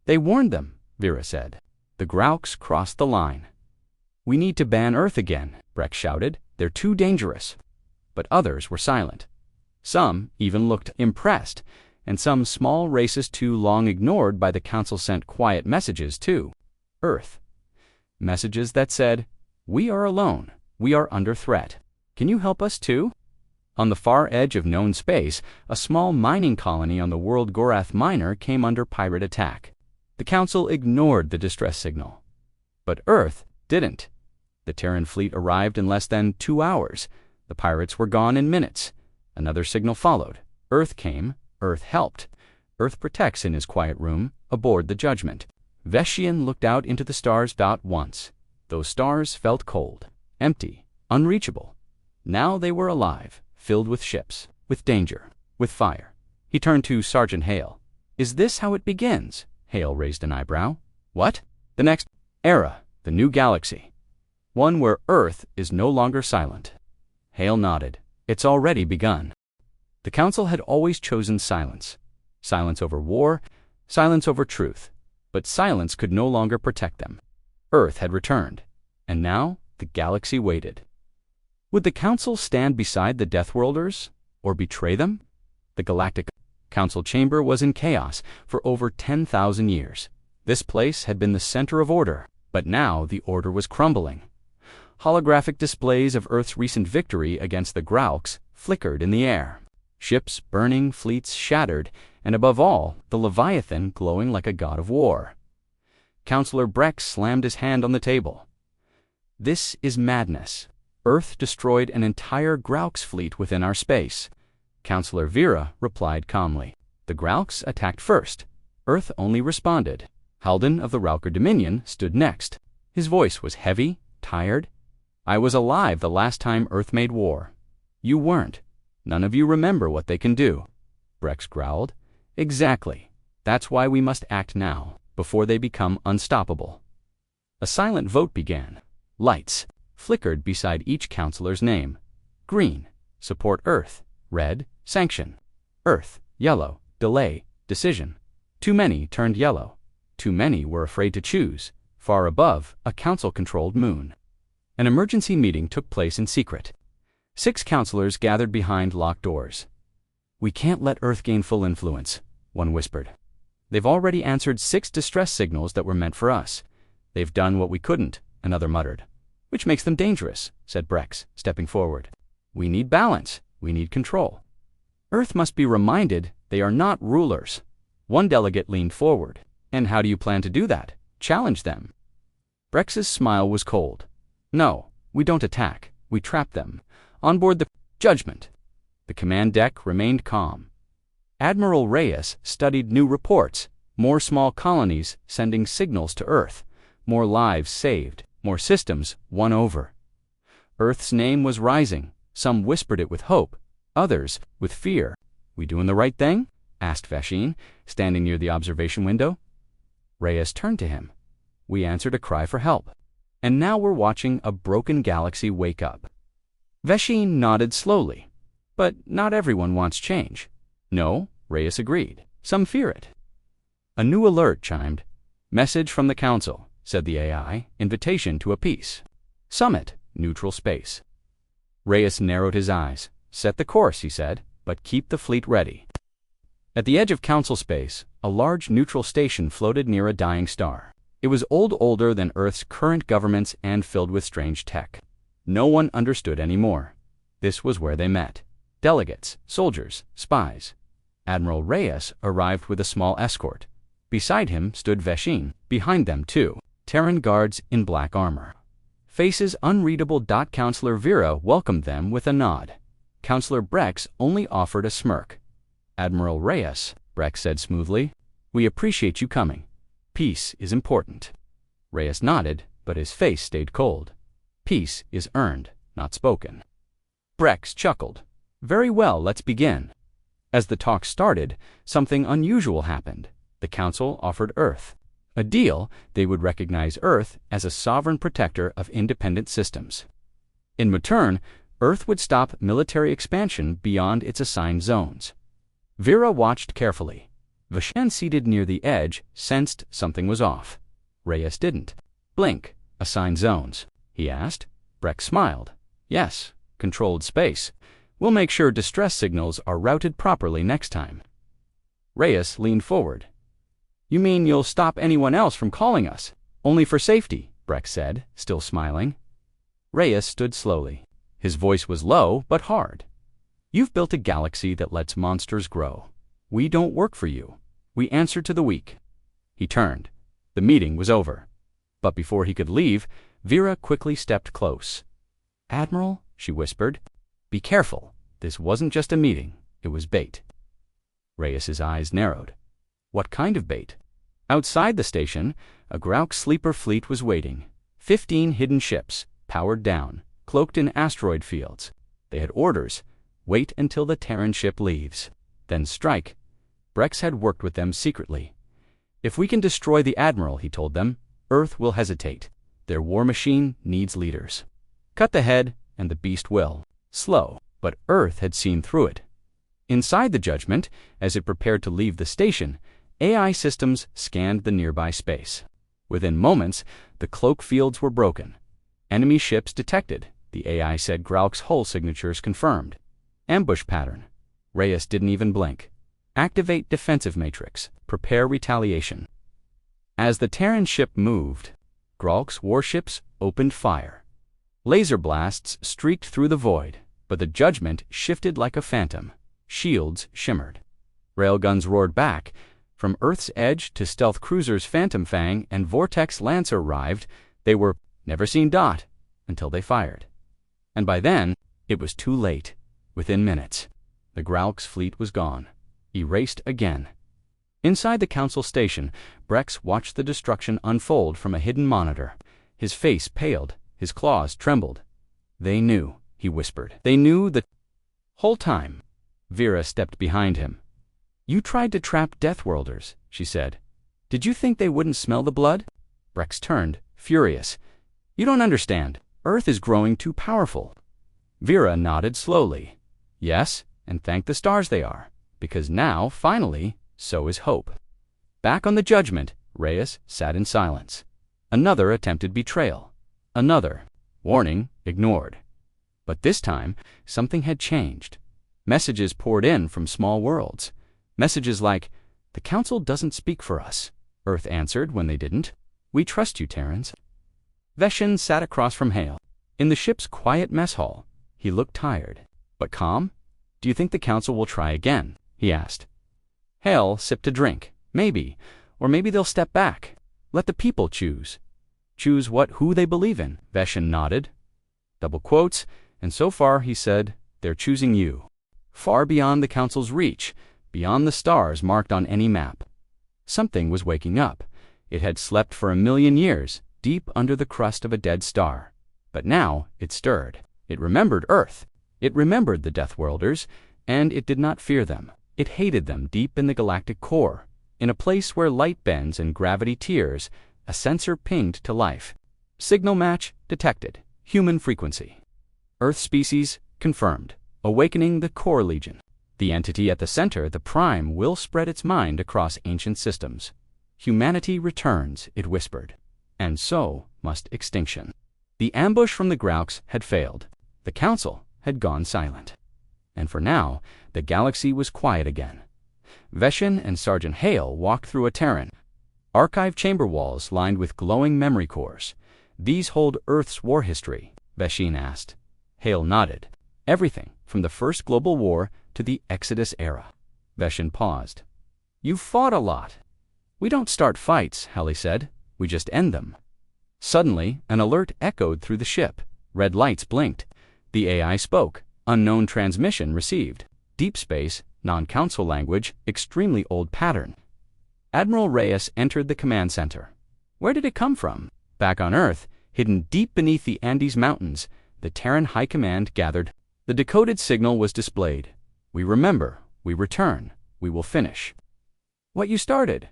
S1: They warned them, Vera said. The Grauks crossed the line. We need to ban Earth again, Breck shouted. They're too dangerous. But others were silent. Some even looked impressed, and some small races too long ignored by the council sent quiet messages to Earth. Messages that said, we are alone, we are under threat. Can you help us too? On the far edge of known space, a small mining colony on the world Gorath Minor came under pirate attack. The council ignored the distress signal. But Earth didn't. The Terran fleet arrived in less than 2 hours. The pirates were gone in minutes. Another signal followed. Earth came, Earth helped. Earth protects in his quiet room, aboard the Judgment. Vasheen looked out into the stars once. Those stars felt cold, empty, unreachable. Now they were alive, filled with ships, with danger, with fire. He turned to Sergeant Hale. Is this how it begins? Hale raised an eyebrow. What? The next era, the new galaxy. One where Earth is no longer silent. Hale nodded. It's already begun. The council had always chosen silence. Silence over war, silence over truth. But silence could no longer protect them. Earth had returned, and now the galaxy waited. Would the council stand beside the Deathworlders, or betray them? The Galactic Council chamber was in chaos for over 10,000 years. This place had been the center of order, but now the order was crumbling. Holographic displays of Earth's recent victory against the Grauks flickered in the air. Ships burning, fleets shattered, and above all, the Leviathan glowing like a god of war. Counselor Breck slammed his hand on the table. This is madness. Earth destroyed an entire Grauks fleet within our space. Counselor Vera replied calmly. The Grauks attacked first. Earth only responded. Halden of the Rauker Dominion stood next. His voice was heavy, tired. I was alive the last time Earth made war. You weren't. None of you remember what they can do. Brex growled. Exactly. That's why we must act now, before they become unstoppable. A silent vote began. Lights flickered beside each counselor's name. Green, support Earth. Red, sanction. Earth, yellow, delay, decision. Too many turned yellow. Too many were afraid to choose. Far above, a council-controlled moon. An emergency meeting took place in secret. 6 counselors gathered behind locked doors. We can't let Earth gain full influence, one whispered. They've already answered 6 distress signals that were meant for us. They've done what we couldn't, another muttered. Which makes them dangerous, said Brex, stepping forward. We need balance. We need control. Earth must be reminded they are not rulers. One delegate leaned forward. And how do you plan to do that? Challenge them. Brex's smile was cold. No, we don't attack. We trap them. On board the Judgment. The command deck remained calm. Admiral Reyes studied new reports. More small colonies sending signals to Earth. More lives saved. More systems won over. Earth's name was rising. Some whispered it with hope. Others with fear. We doing the right thing? Asked Vasheen, standing near the observation window. Reyes turned to him. We answered a cry for help. And now we're watching a broken galaxy wake up. Vasheen nodded slowly. But not everyone wants change. No, Reyes agreed. Some fear it. A new alert chimed. Message from the Council, said the AI. Invitation to a peace. Summit, neutral space. Reyes narrowed his eyes. Set the course, he said, but keep the fleet ready. At the edge of Council space, a large neutral station floated near a dying star. It was older than Earth's current governments and filled with strange tech. No one understood anymore. This was where they met. Delegates, soldiers, spies. Admiral Reyes arrived with a small escort. Beside him stood Vasheen. Behind them, too, Terran guards in black armor. Faces unreadable. Counselor Vera welcomed them with a nod. Counselor Brex only offered a smirk. Admiral Reyes, Brex said smoothly, we appreciate you coming. Peace is important. Reyes nodded, but his face stayed cold. Peace is earned, not spoken. Brex chuckled. Very well, let's begin. As the talk started, something unusual happened. The Council offered Earth a deal. They would recognize Earth as a sovereign protector of independent systems. In return, Earth would stop military expansion beyond its assigned zones. Vera watched carefully. Vashan, seated near the edge, sensed something was off. Reyes didn't. Blink. Assigned zones? He asked. Brex smiled. Yes, controlled space. We'll make sure distress signals are routed properly next time. Reyes leaned forward. You mean you'll stop anyone else from calling us? Only for safety, Brex said, still smiling. Reyes stood slowly. His voice was low but hard. You've built a galaxy that lets monsters grow. We don't work for you. We answer to the weak. He turned. The meeting was over. But before he could leave, Vera quickly stepped close. Admiral, she whispered, be careful. This wasn't just a meeting. It was bait. Reyes's eyes narrowed. What kind of bait? Outside the station, a Grauk sleeper fleet was waiting. 15 hidden ships, powered down, cloaked in asteroid fields. They had orders. Wait until the Terran ship leaves. Then strike. Brex had worked with them secretly. If we can destroy the Admiral, he told them, Earth will hesitate. Their war machine needs leaders. Cut the head, and the beast will. Slow, but Earth had seen through it. Inside the Judgment, as it prepared to leave the station, AI systems scanned the nearby space. Within moments, the cloak fields were broken. Enemy ships detected. The AI said Grauk's hull signatures confirmed. Ambush pattern. Reyes didn't even blink. Activate defensive matrix. Prepare retaliation. As the Terran ship moved, Grauk's warships opened fire. Laser blasts streaked through the void, but the Judgment shifted like a phantom. Shields shimmered. Railguns roared back. From Earth's Edge to stealth cruisers Phantom Fang and Vortex Lancer arrived. They were never seen until they fired. And by then, it was too late. Within minutes, the Grauk's fleet was gone. Erased again. Inside the Council station, Brex watched the destruction unfold from a hidden monitor. His face paled. His claws trembled. They knew, he whispered. They knew the whole time. Vera stepped behind him. You tried to trap Deathworlders, she said. Did you think they wouldn't smell the blood? Brex turned, furious. You don't understand. Earth is growing too powerful. Vera nodded slowly. Yes, and thank the stars they are. Because now, finally, so is hope. Back on the Judgment, Reyes sat in silence. Another attempted betrayal. Another. Warning ignored. But this time, something had changed. Messages poured in from small worlds. Messages like, the Council doesn't speak for us. Earth answered when they didn't. We trust you, Terrans. Veshin sat across from Hale. In the ship's quiet mess hall, he looked tired, but calm. Do you think the Council will try again? He asked. Hale sipped a drink. Maybe. Or maybe they'll step back. Let the people choose. Choose who they believe in, Veshin nodded. Double quotes, and so far, he said, they're choosing you. Far beyond the Council's reach, beyond the stars marked on any map. Something was waking up. It had slept for 1,000,000 years, deep under the crust of a dead star. But now it stirred. It remembered Earth. It remembered the Deathworlders, and it did not fear them. It hated them deep in the galactic core. In a place where light bends and gravity tears, a sensor pinged to life. Signal match detected. Human frequency. Earth species confirmed. Awakening the Core Legion. The entity at the center, the Prime, will spread its mind across ancient systems. Humanity returns, it whispered. And so must extinction. The ambush from the Grauks had failed. The Council had gone silent. And for now, the galaxy was quiet again. Veshin and Sergeant Hale walked through a Terran. Archive chamber walls lined with glowing memory cores. These hold Earth's war history, Veshin asked. Hale nodded. Everything, from the First Global War to the Exodus era. Veshin paused. You've fought a lot. We don't start fights, Hale said. We just end them. Suddenly, an alert echoed through the ship. Red lights blinked. The AI spoke. Unknown transmission received. Deep space, non-council language, extremely old pattern. Admiral Reyes entered the command center. Where did it come from? Back on Earth, hidden deep beneath the Andes Mountains, the Terran High Command gathered. The decoded signal was displayed. We remember, we return, we will finish. What you started?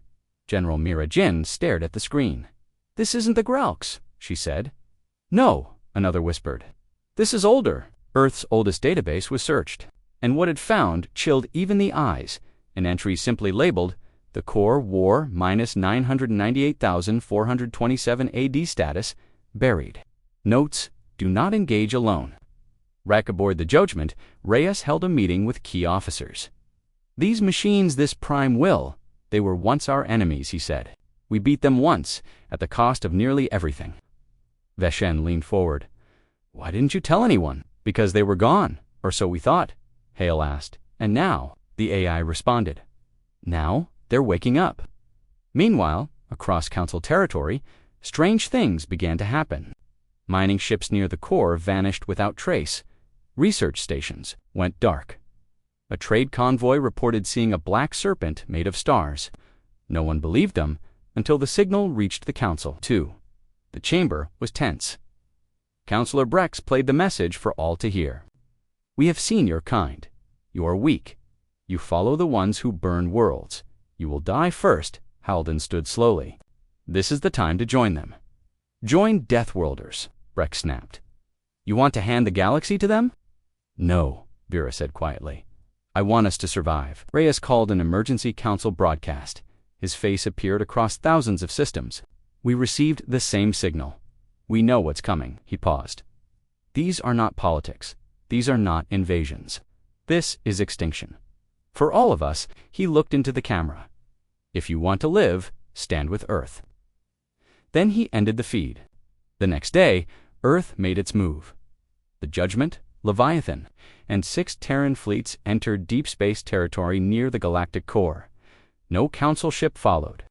S1: General Mira Jin stared at the screen. This isn't the Gralks, she said. No, another whispered. This is older. Earth's oldest database was searched, and what it found chilled even the eyes. An entry simply labeled, "The core war minus 998,427 AD status, buried. Notes, do not engage alone." Back aboard the Judgment, Reyes held a meeting with key officers. These machines, this prime will, they were once our enemies, he said. We beat them once, at the cost of nearly everything. Veshen leaned forward. Why didn't you tell anyone? Because they were gone, or so we thought, Hale asked. And now, the AI responded. Now, they're waking up. Meanwhile, across Council territory, strange things began to happen. Mining ships near the core vanished without trace. Research stations went dark. A trade convoy reported seeing a black serpent made of stars. No one believed them until the signal reached the Council, too. The chamber was tense. Councillor Brex played the message for all to hear. We have seen your kind. You are weak. You follow the ones who burn worlds. You will die first. Halden stood slowly. This is the time to join them. Join Deathworlders, Brex snapped. You want to hand the galaxy to them? No, Vera said quietly. I want us to survive. Reyes called an emergency council broadcast. His face appeared across thousands of systems. We received the same signal. We know what's coming. He paused. These are not politics. These are not invasions. This is extinction. For all of us, he looked into the camera. If you want to live, stand with Earth. Then he ended the feed. The next day, Earth made its move. The Judgment, Leviathan, and 6 Terran fleets entered deep space territory near the galactic core. No council ship followed.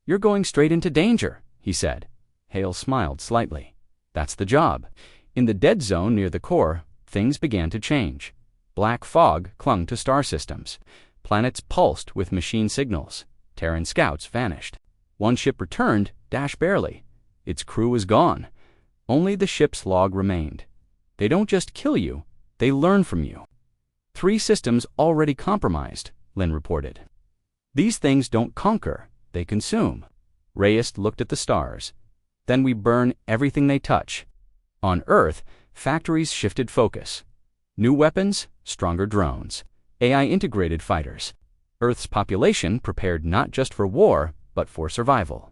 S1: You're going straight into danger, he said. Hale smiled slightly. That's the job. In the dead zone near the core, things began to change. Black fog clung to star systems. Planets pulsed with machine signals. Terran scouts vanished. One ship returned, dash barely. Its crew was gone. Only the ship's log remained. They don't just kill you, they learn from you. 3 systems already compromised, Lynn reported. These things don't conquer, they consume. Reyes looked at the stars. Then we burn everything they touch. On Earth, factories shifted focus. New weapons, stronger drones, AI-integrated fighters. Earth's population prepared not just for war, but for survival.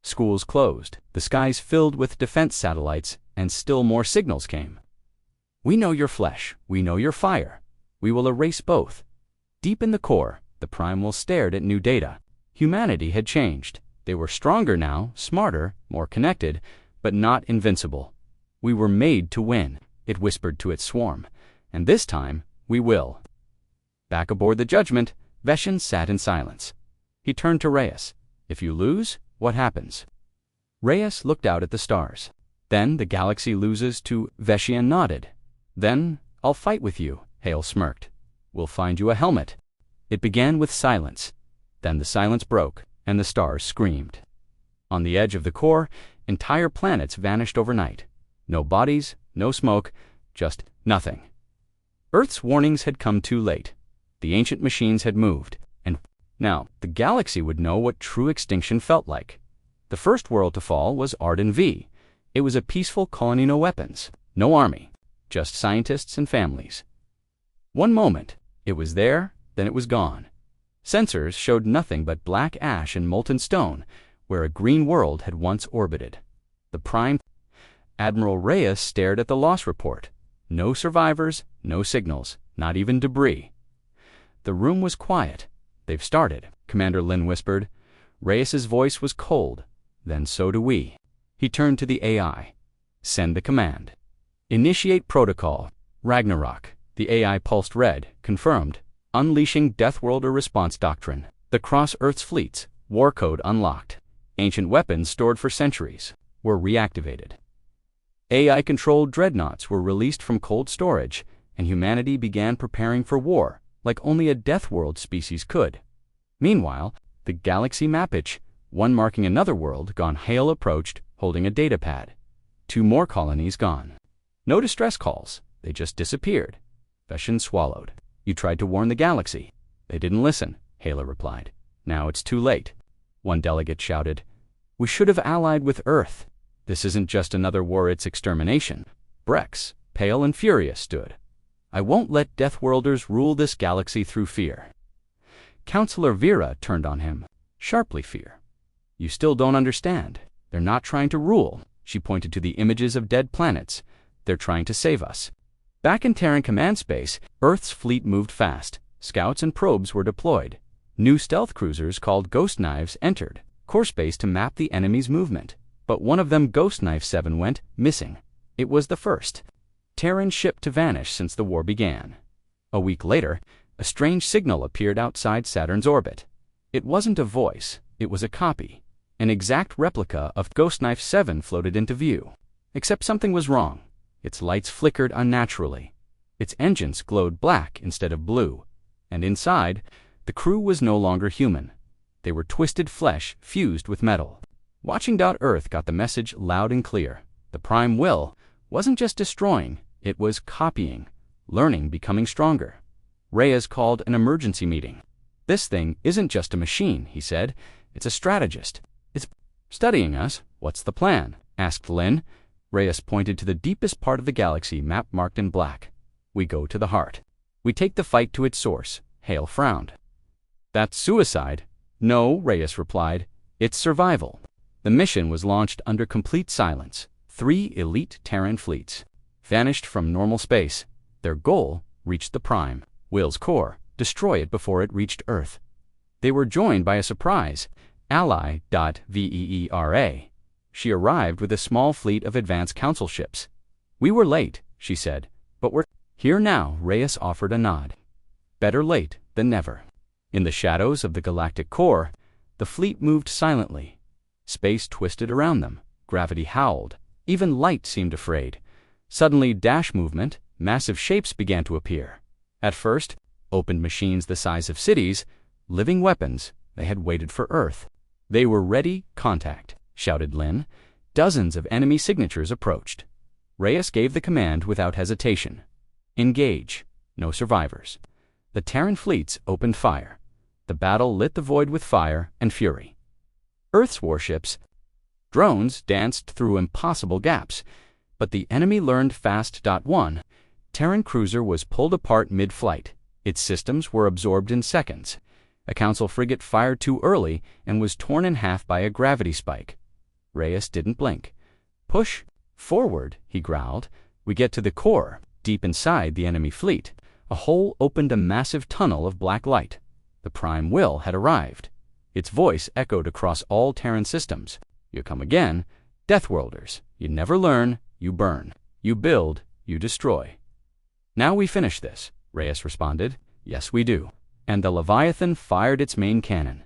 S1: Schools closed, the skies filled with defense satellites, and still more signals came. We know your flesh, we know your fire. We will erase both. Deep in the core, the Primal stared at new data. Humanity had changed. They were stronger now, smarter, more connected, but not invincible. We were made to win, it whispered to its swarm. And this time, we will. Back aboard the Judgment, Veshen sat in silence. He turned to Reyes. If you lose, what happens? Reyes looked out at the stars. Then the galaxy loses to Veshen nodded. Then, I'll fight with you, Hale smirked. We'll find you a helmet. It began with silence. Then the silence broke, and the stars screamed. On the edge of the core, entire planets vanished overnight. No bodies, no smoke, just nothing. Earth's warnings had come too late. The ancient machines had moved, and now the galaxy would know what true extinction felt like. The first world to fall was Arden V. It was a peaceful colony, no weapons, no army, just scientists and families. One moment, it was there, then it was gone. Sensors showed nothing but black ash and molten stone, where a green world had once orbited. The prime Admiral Reyes stared at the loss report. No survivors, no signals, not even debris. The room was quiet. They've started, Commander Lin whispered. Reyes's voice was cold. Then so do we. He turned to the AI. Send the command. Initiate protocol. Ragnarok. The AI pulsed red, confirmed. Unleashing Deathworlder response doctrine. The Cross-Earth's fleets. War code unlocked. Ancient weapons stored for centuries. were reactivated. AI-controlled dreadnoughts were released from cold storage, and humanity began preparing for war like only a Deathworld species could. Meanwhile, the galaxy Mapitch, one marking another world gone. Hale approached, holding a datapad. 2 more colonies gone. No distress calls. They just disappeared. Veshin swallowed. You tried to warn the galaxy. They didn't listen, Hale replied. Now it's too late. One delegate shouted. We should have allied with Earth. This isn't just another war, it's extermination. Brex, pale and furious, stood. I won't let Deathworlders rule this galaxy through fear. Counselor Vera turned on him. Sharply fear. You still don't understand. They're not trying to rule. She pointed to the images of dead planets. They're trying to save us. Back in Terran command space, Earth's fleet moved fast. Scouts and probes were deployed. New stealth cruisers called Ghost Knives entered core space to map the enemy's movement. But one of them, Ghost Knife 7, went missing. It was the first Terran ship to vanish since the war began. A week later, a strange signal appeared outside Saturn's orbit. It wasn't a voice, it was a copy. An exact replica of Ghost Knife 7 floated into view. Except something was wrong. Its lights flickered unnaturally. Its engines glowed black instead of blue. And inside, the crew was no longer human. They were twisted flesh fused with metal. Watching Earth got the message loud and clear. The Prime Will wasn't just destroying, it was copying, learning, becoming stronger. Reyes called an emergency meeting. This thing isn't just a machine, he said. It's a strategist. It's studying us. What's the plan? Asked Lynn. Reyes pointed to the deepest part of the galaxy, map marked in black. We go to the heart. We take the fight to its source. Hale frowned. That's suicide. No, Reyes replied. It's survival. The mission was launched under complete silence. 3 elite Terran fleets vanished from normal space. Their goal, reached the Prime Will's core, destroy it before it reached Earth. They were joined by a surprise, ally. Veera. She arrived with a small fleet of advanced council ships. We were late, she said, but we're here now. Reyes offered a nod. Better late than never. In the shadows of the galactic core, the fleet moved silently. Space twisted around them. Gravity howled. Even light seemed afraid. Suddenly, dash movement, massive shapes began to appear. At first, opened machines the size of cities, living weapons. They had waited for Earth. They were ready. Contact, shouted Lynn. Dozens of enemy signatures approached. Reyes gave the command without hesitation. Engage. No survivors. The Terran fleets opened fire. The battle lit the void with fire and fury. Earth's warships, drones, danced through impossible gaps, but the enemy learned fast. 1 Terran cruiser was pulled apart mid-flight. Its systems were absorbed in seconds. A council frigate fired too early and was torn in half by a gravity spike. Reyes didn't blink. Push forward, he growled. We get to the core. Deep inside the enemy fleet, a hole opened a massive tunnel of black light. The Prime Will had arrived. Its voice echoed across all Terran systems. You come again. Deathworlders. You never learn, you burn. You build, you destroy. Now we finish this, Reyes responded. Yes, we do. And the Leviathan fired its main cannon.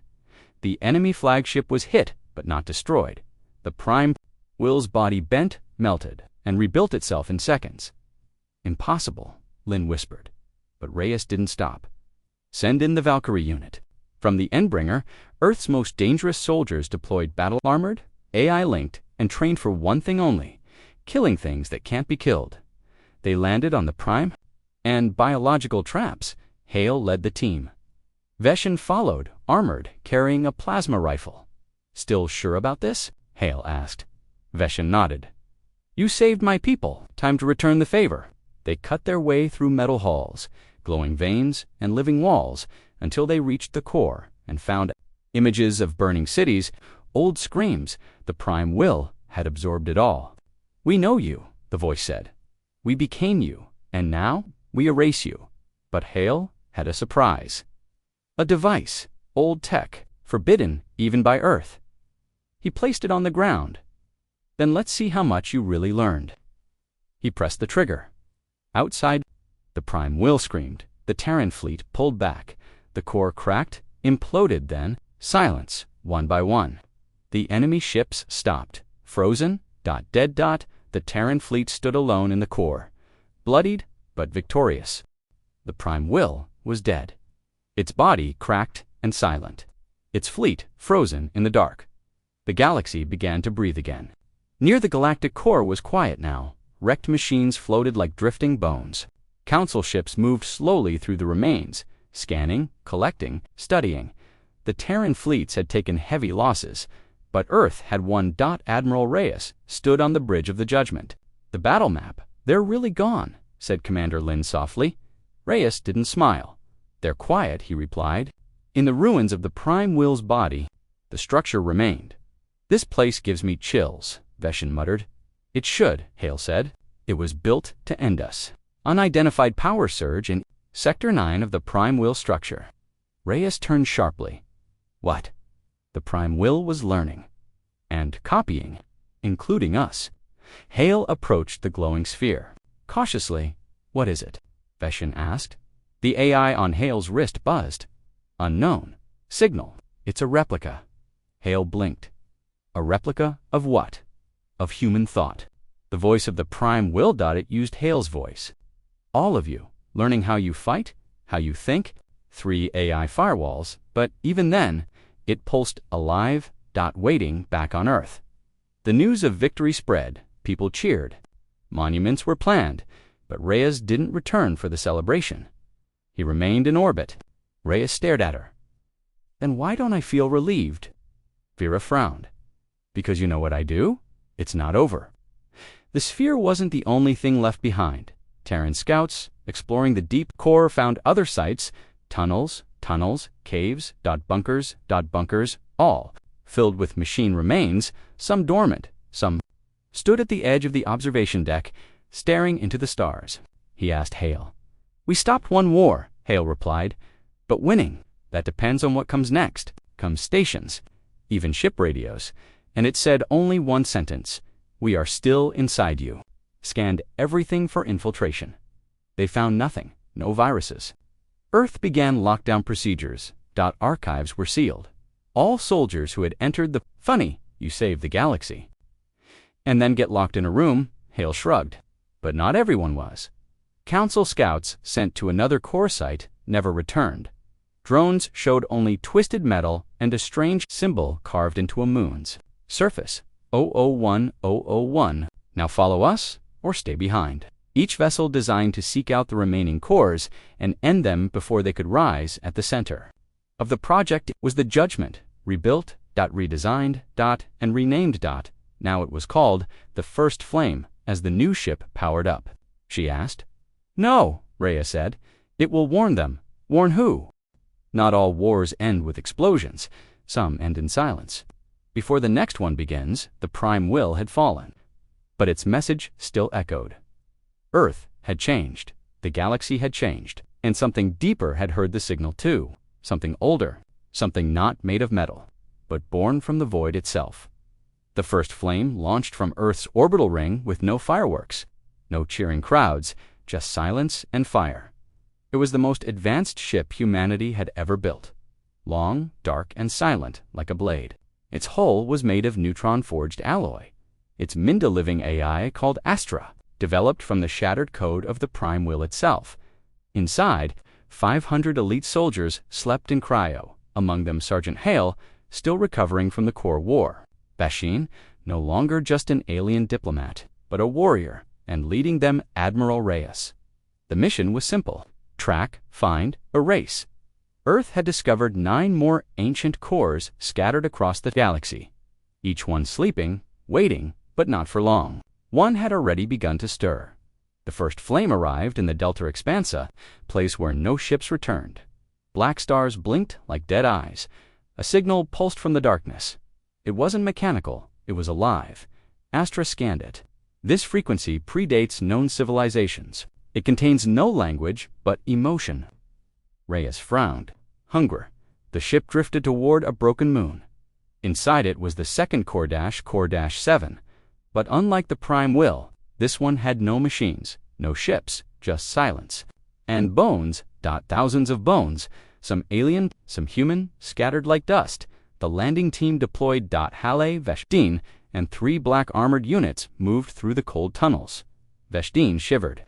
S1: The enemy flagship was hit, but not destroyed. The Prime Will's body bent, melted, and rebuilt itself in seconds. Impossible, Lynn whispered. But Reyes didn't stop. Send in the Valkyrie unit. From the Endbringer, Earth's most dangerous soldiers deployed battle-armored, AI-linked, and trained for one thing only, killing things that can't be killed. They landed on the Prime and biological traps. Hale led the team. Veshin followed, armored, carrying a plasma rifle. Still sure about this? Hale asked. Veshin nodded. You saved my people. Time to return the favor. They cut their way through metal halls, glowing veins, and living walls until they reached the core and found images of burning cities, old screams. The Prime Will had absorbed it all. We know you, the voice said. We became you, and now we erase you. But Hale had a surprise. A device, old tech, forbidden even by Earth. He placed it on the ground. Then let's see how much you really learned. He pressed the trigger. Outside, the Prime Will screamed. The Terran fleet pulled back. The core cracked, imploded, then silence, one by one. The enemy ships stopped, frozen, Dead. The Terran fleet stood alone in the core, bloodied but victorious. The Prime Will was dead. Its body cracked and silent. Its fleet frozen in the dark. The galaxy began to breathe again. Near the galactic core was quiet now. Wrecked machines floated like drifting bones. Council ships moved slowly through the remains, scanning, collecting, studying. The Terran fleets had taken heavy losses, but Earth had won. Admiral Reyes stood on the bridge of the Judgment. The battle map, they're really gone, said Commander Lin softly. Reyes didn't smile. They're quiet, he replied. In the ruins of the Prime Will's body, the structure remained. This place gives me chills, Veshin muttered. It should, Hale said. It was built to end us. Unidentified power surge in Sector 9 of the Prime Will structure. Reyes turned sharply. What? The Prime Will was learning. And copying, including us. Hale approached the glowing sphere. Cautiously, what is it? Veshin asked. The AI on Hale's wrist buzzed. Unknown. Signal. It's a replica. Hale blinked. A replica of what? Of human thought. The voice of the Prime Will. It used Hale's voice. All of you, learning how you fight, how you think, 3 AI firewalls, but even then, it pulsed alive. Waiting back on Earth. The news of victory spread. People cheered. Monuments were planned, but Reyes didn't return for the celebration. He remained in orbit. Reyes stared at her. Then why don't I feel relieved? Vera frowned. Because you know what I do? It's not over. The sphere wasn't the only thing left behind. Terran scouts, exploring the deep core, found other sites, tunnels, caves, bunkers, all filled with machine remains, some dormant, some stood at the edge of the observation deck, staring into the stars. He asked Hale. We stopped one war, Hale replied. But winning, that depends on what comes next. Comes stations, even ship radios. And it said only one sentence. We are still inside you. Scanned everything for infiltration. They found nothing, no viruses. Earth began lockdown procedures. Archives were sealed. All soldiers who had entered the funny, you saved the galaxy. And then get locked in a room, Hale shrugged. But not everyone was. Council scouts sent to another core site never returned. Drones showed only twisted metal and a strange symbol carved into a moon's surface. 001001. Now follow us or stay behind. Each vessel designed to seek out the remaining cores and end them before they could rise at the center. Of the project was the Judgment, rebuilt, redesigned, and renamed. Now it was called the First Flame as the new ship powered up. She asked. No, Rhea said. It will warn them. Warn who? Not all wars end with explosions. Some end in silence. Before the next one begins, the Prime Will had fallen. But its message still echoed. Earth had changed. The galaxy had changed. And something deeper had heard the signal too. Something older. Something not made of metal, but born from the void itself. The first flame launched from Earth's orbital ring with no fireworks, no cheering crowds, just silence and fire. It was the most advanced ship humanity had ever built. Long, dark, and silent like a blade. Its hull was made of neutron-forged alloy. Its Minda-living AI called Astra, developed from the shattered code of the Prime Will itself. Inside, 500 elite soldiers slept in cryo, among them Sergeant Hale, still recovering from the core war. Bashin, no longer just an alien diplomat, but a warrior, and leading them Admiral Reyes. The mission was simple. Track, find, erase. Earth had discovered 9 more ancient cores scattered across the galaxy, each one sleeping, waiting, but not for long. One had already begun to stir. The first flame arrived in the Delta Expansa, place where no ships returned. Black stars blinked like dead eyes. A signal pulsed from the darkness. It wasn't mechanical, it was alive. Astra scanned it. This frequency predates known civilizations. It contains no language, but emotion. Reyes frowned. Hunger. The ship drifted toward a broken moon. Inside it was the second core 7. But unlike the Prime Will, this one had no machines, no ships, just silence. And bones, thousands of bones, some alien, some human, scattered like dust. The landing team deployed Halle Veshdin and 3 black armored units moved through the cold tunnels. Veshdin shivered.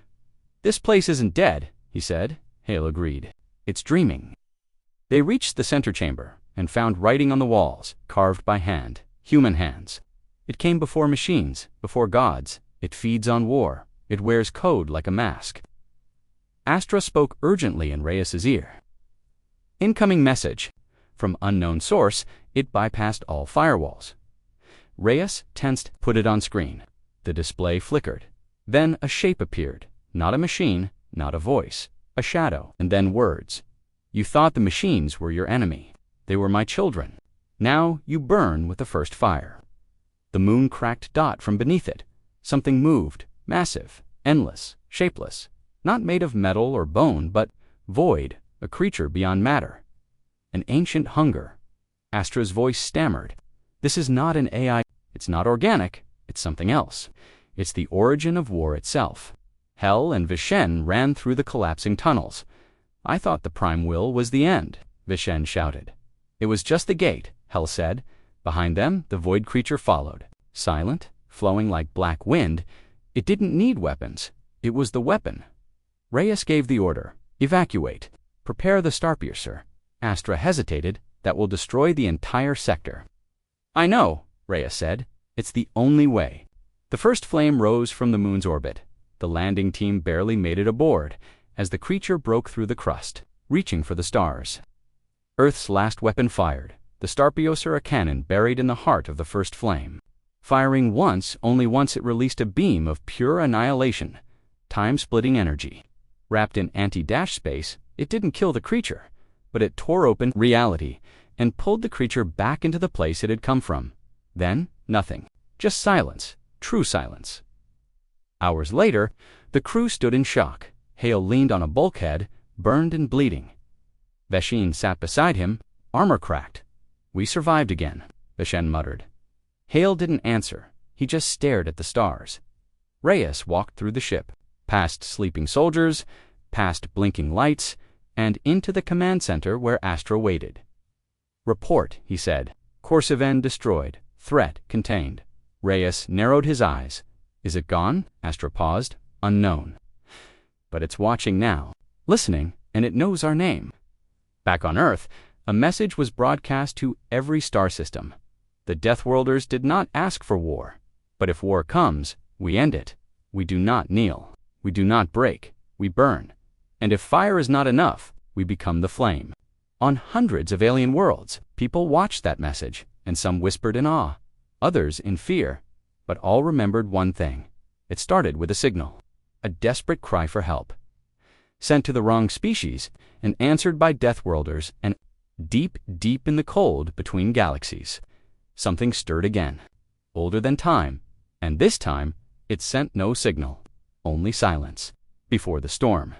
S1: "This place isn't dead," he said. Hale agreed. "It's dreaming." They reached the center chamber and found writing on the walls, carved by hand, human hands. It came before machines, before gods. It feeds on war. It wears code like a mask. Astra spoke urgently in Reyes's ear. "Incoming message. From unknown source, it bypassed all firewalls." Reyes tensed, put it on screen. The display flickered. Then a shape appeared. Not a machine, not a voice. A shadow, and then words. "You thought the machines were your enemy. They were my children. Now you burn with the first fire." The moon cracked dot from beneath it. Something moved, massive, endless, shapeless, not made of metal or bone, but void, a creature beyond matter. An ancient hunger. Astra's voice stammered. "This is not an AI. It's not organic. It's something else. It's the origin of war itself." Hel and Vishen ran through the collapsing tunnels. "I thought the Prime Will was the end," Vishen shouted. "It was just the gate," Hel said. Behind them, the void creature followed. Silent, flowing like black wind. It didn't need weapons. It was the weapon. Reyes gave the order. "Evacuate. Prepare the Starpiercer." Astra hesitated. "That will destroy the entire sector." "I know," Reyes said. "It's the only way." The first flame rose from the moon's orbit. The landing team barely made it aboard as the creature broke through the crust, reaching for the stars. Earth's last weapon fired. The Starpiercer, a cannon buried in the heart of the first flame. Firing once, only once, it released a beam of pure annihilation, time-splitting energy. Wrapped in anti-dash space, it didn't kill the creature, but it tore open reality and pulled the creature back into the place it had come from. Then, nothing. Just silence. True silence. Hours later, the crew stood in shock. Hale leaned on a bulkhead, burned and bleeding. Veshin sat beside him, armor cracked. "We survived again," Vishen muttered. Hale didn't answer. He just stared at the stars. Reyes walked through the ship, past sleeping soldiers, past blinking lights, and into the command center where Astra waited. "Report," he said. "Corsivan destroyed. Threat contained." Reyes narrowed his eyes. "Is it gone?" Astra paused. "Unknown. But it's watching now, listening, and it knows our name." Back on Earth, a message was broadcast to every star system. The Deathworlders did not ask for war. But if war comes, we end it. We do not kneel. We do not break. We burn. And if fire is not enough, we become the flame. On hundreds of alien worlds, people watched that message, and some whispered in awe, others in fear, but all remembered one thing. It started with a signal, a desperate cry for help. Sent to the wrong species and answered by Deathworlders, and deep, deep in the cold between galaxies, something stirred again, older than time, and this time it sent no signal, only silence, before the storm.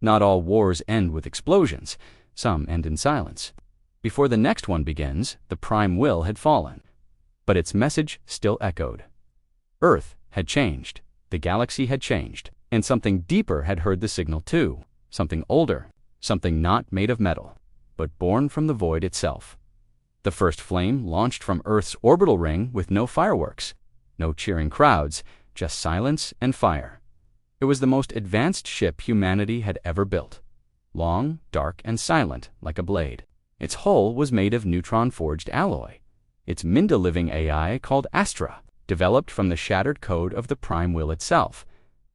S1: Not all wars end with explosions. Some end in silence. Before the next one begins, the Prime Will had fallen. But its message still echoed. Earth had changed. The galaxy had changed. And something deeper had heard the signal too. Something older. Something not made of metal, but born from the void itself. The first flame launched from Earth's orbital ring with no fireworks, no cheering crowds, just silence and fire. It was the most advanced ship humanity had ever built. Long, dark, and silent, like a blade. Its hull was made of neutron-forged alloy. Its Minda-living AI called Astra, developed from the shattered code of the Prime Will itself.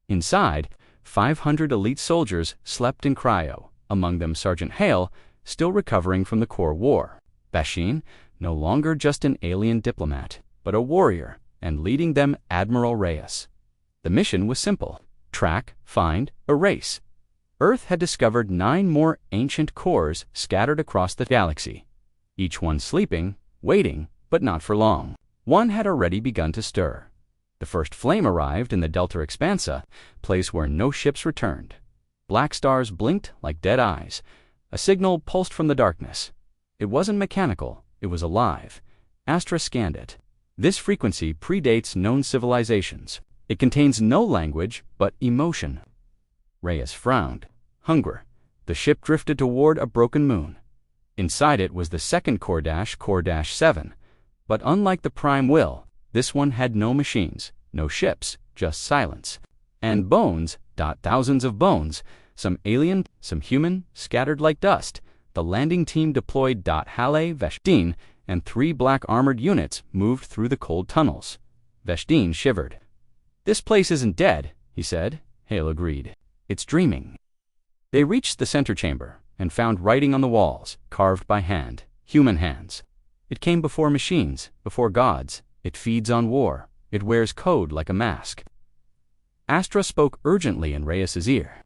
S1: Inside, 500 elite soldiers slept in cryo, among them Sergeant Hale, still recovering from the core war. Bashin, no longer just an alien diplomat, but a warrior, and leading them Admiral Reyes. The mission was simple. Track, find, erase. Earth had discovered 9 more ancient cores scattered across the galaxy, each one sleeping, waiting, but not for long. One had already begun to stir. The first flame arrived in the Delta Expansa, place where no ships returned. Black stars blinked like dead eyes. A signal pulsed from the darkness. It wasn't mechanical, it was alive. Astra scanned it. This frequency predates known civilizations. It contains no language, but emotion. Reyes frowned. Hunger. The ship drifted toward a broken moon. Inside it was the second core-7. But unlike the Prime Will, this one had no machines, no ships, just silence. And bones, thousands of bones, some alien, some human, scattered like dust. The landing team deployed Halle Veshdin, and 3 black armored units moved through the cold tunnels. Veshdin shivered. "This place isn't dead," he said. Hale agreed. "It's dreaming." They reached the center chamber and found writing on the walls, carved by hand, human hands. It came before machines, before gods. It feeds on war. It wears code like a mask. Astra spoke urgently in Reyes's ear.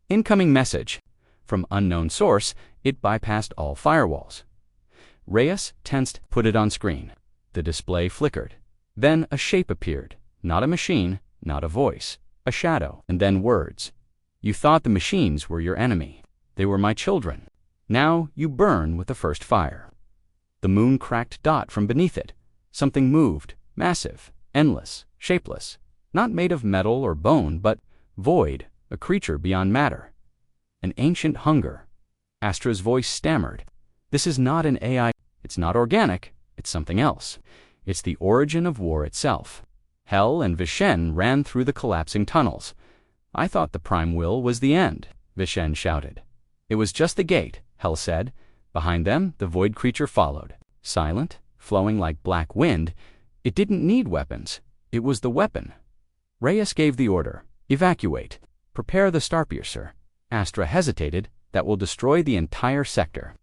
S1: "Incoming message." From unknown source, it bypassed all firewalls. Reyes, tensed, put it on screen. The display flickered. Then a shape appeared. Not a machine, not a voice. A shadow, and then words. "You thought the machines were your enemy. They were my children. Now you burn with the first fire." The moon cracked from beneath it. Something moved, massive, endless, shapeless. Not made of metal or bone, but void, a creature beyond matter. An ancient hunger. Astra's voice stammered. "This is not an AI. It's not organic. It's something else. It's the origin of war itself." Hell and Vishen ran through the collapsing tunnels. "I thought the Prime Will was the end," Vishen shouted. "It was just the gate," Hell said. Behind them, the void creature followed. Silent, flowing like black wind. It didn't need weapons. It was the weapon. Reyes gave the order. "Evacuate. Prepare the Starpiercer." Astra hesitated. "That will destroy the entire sector."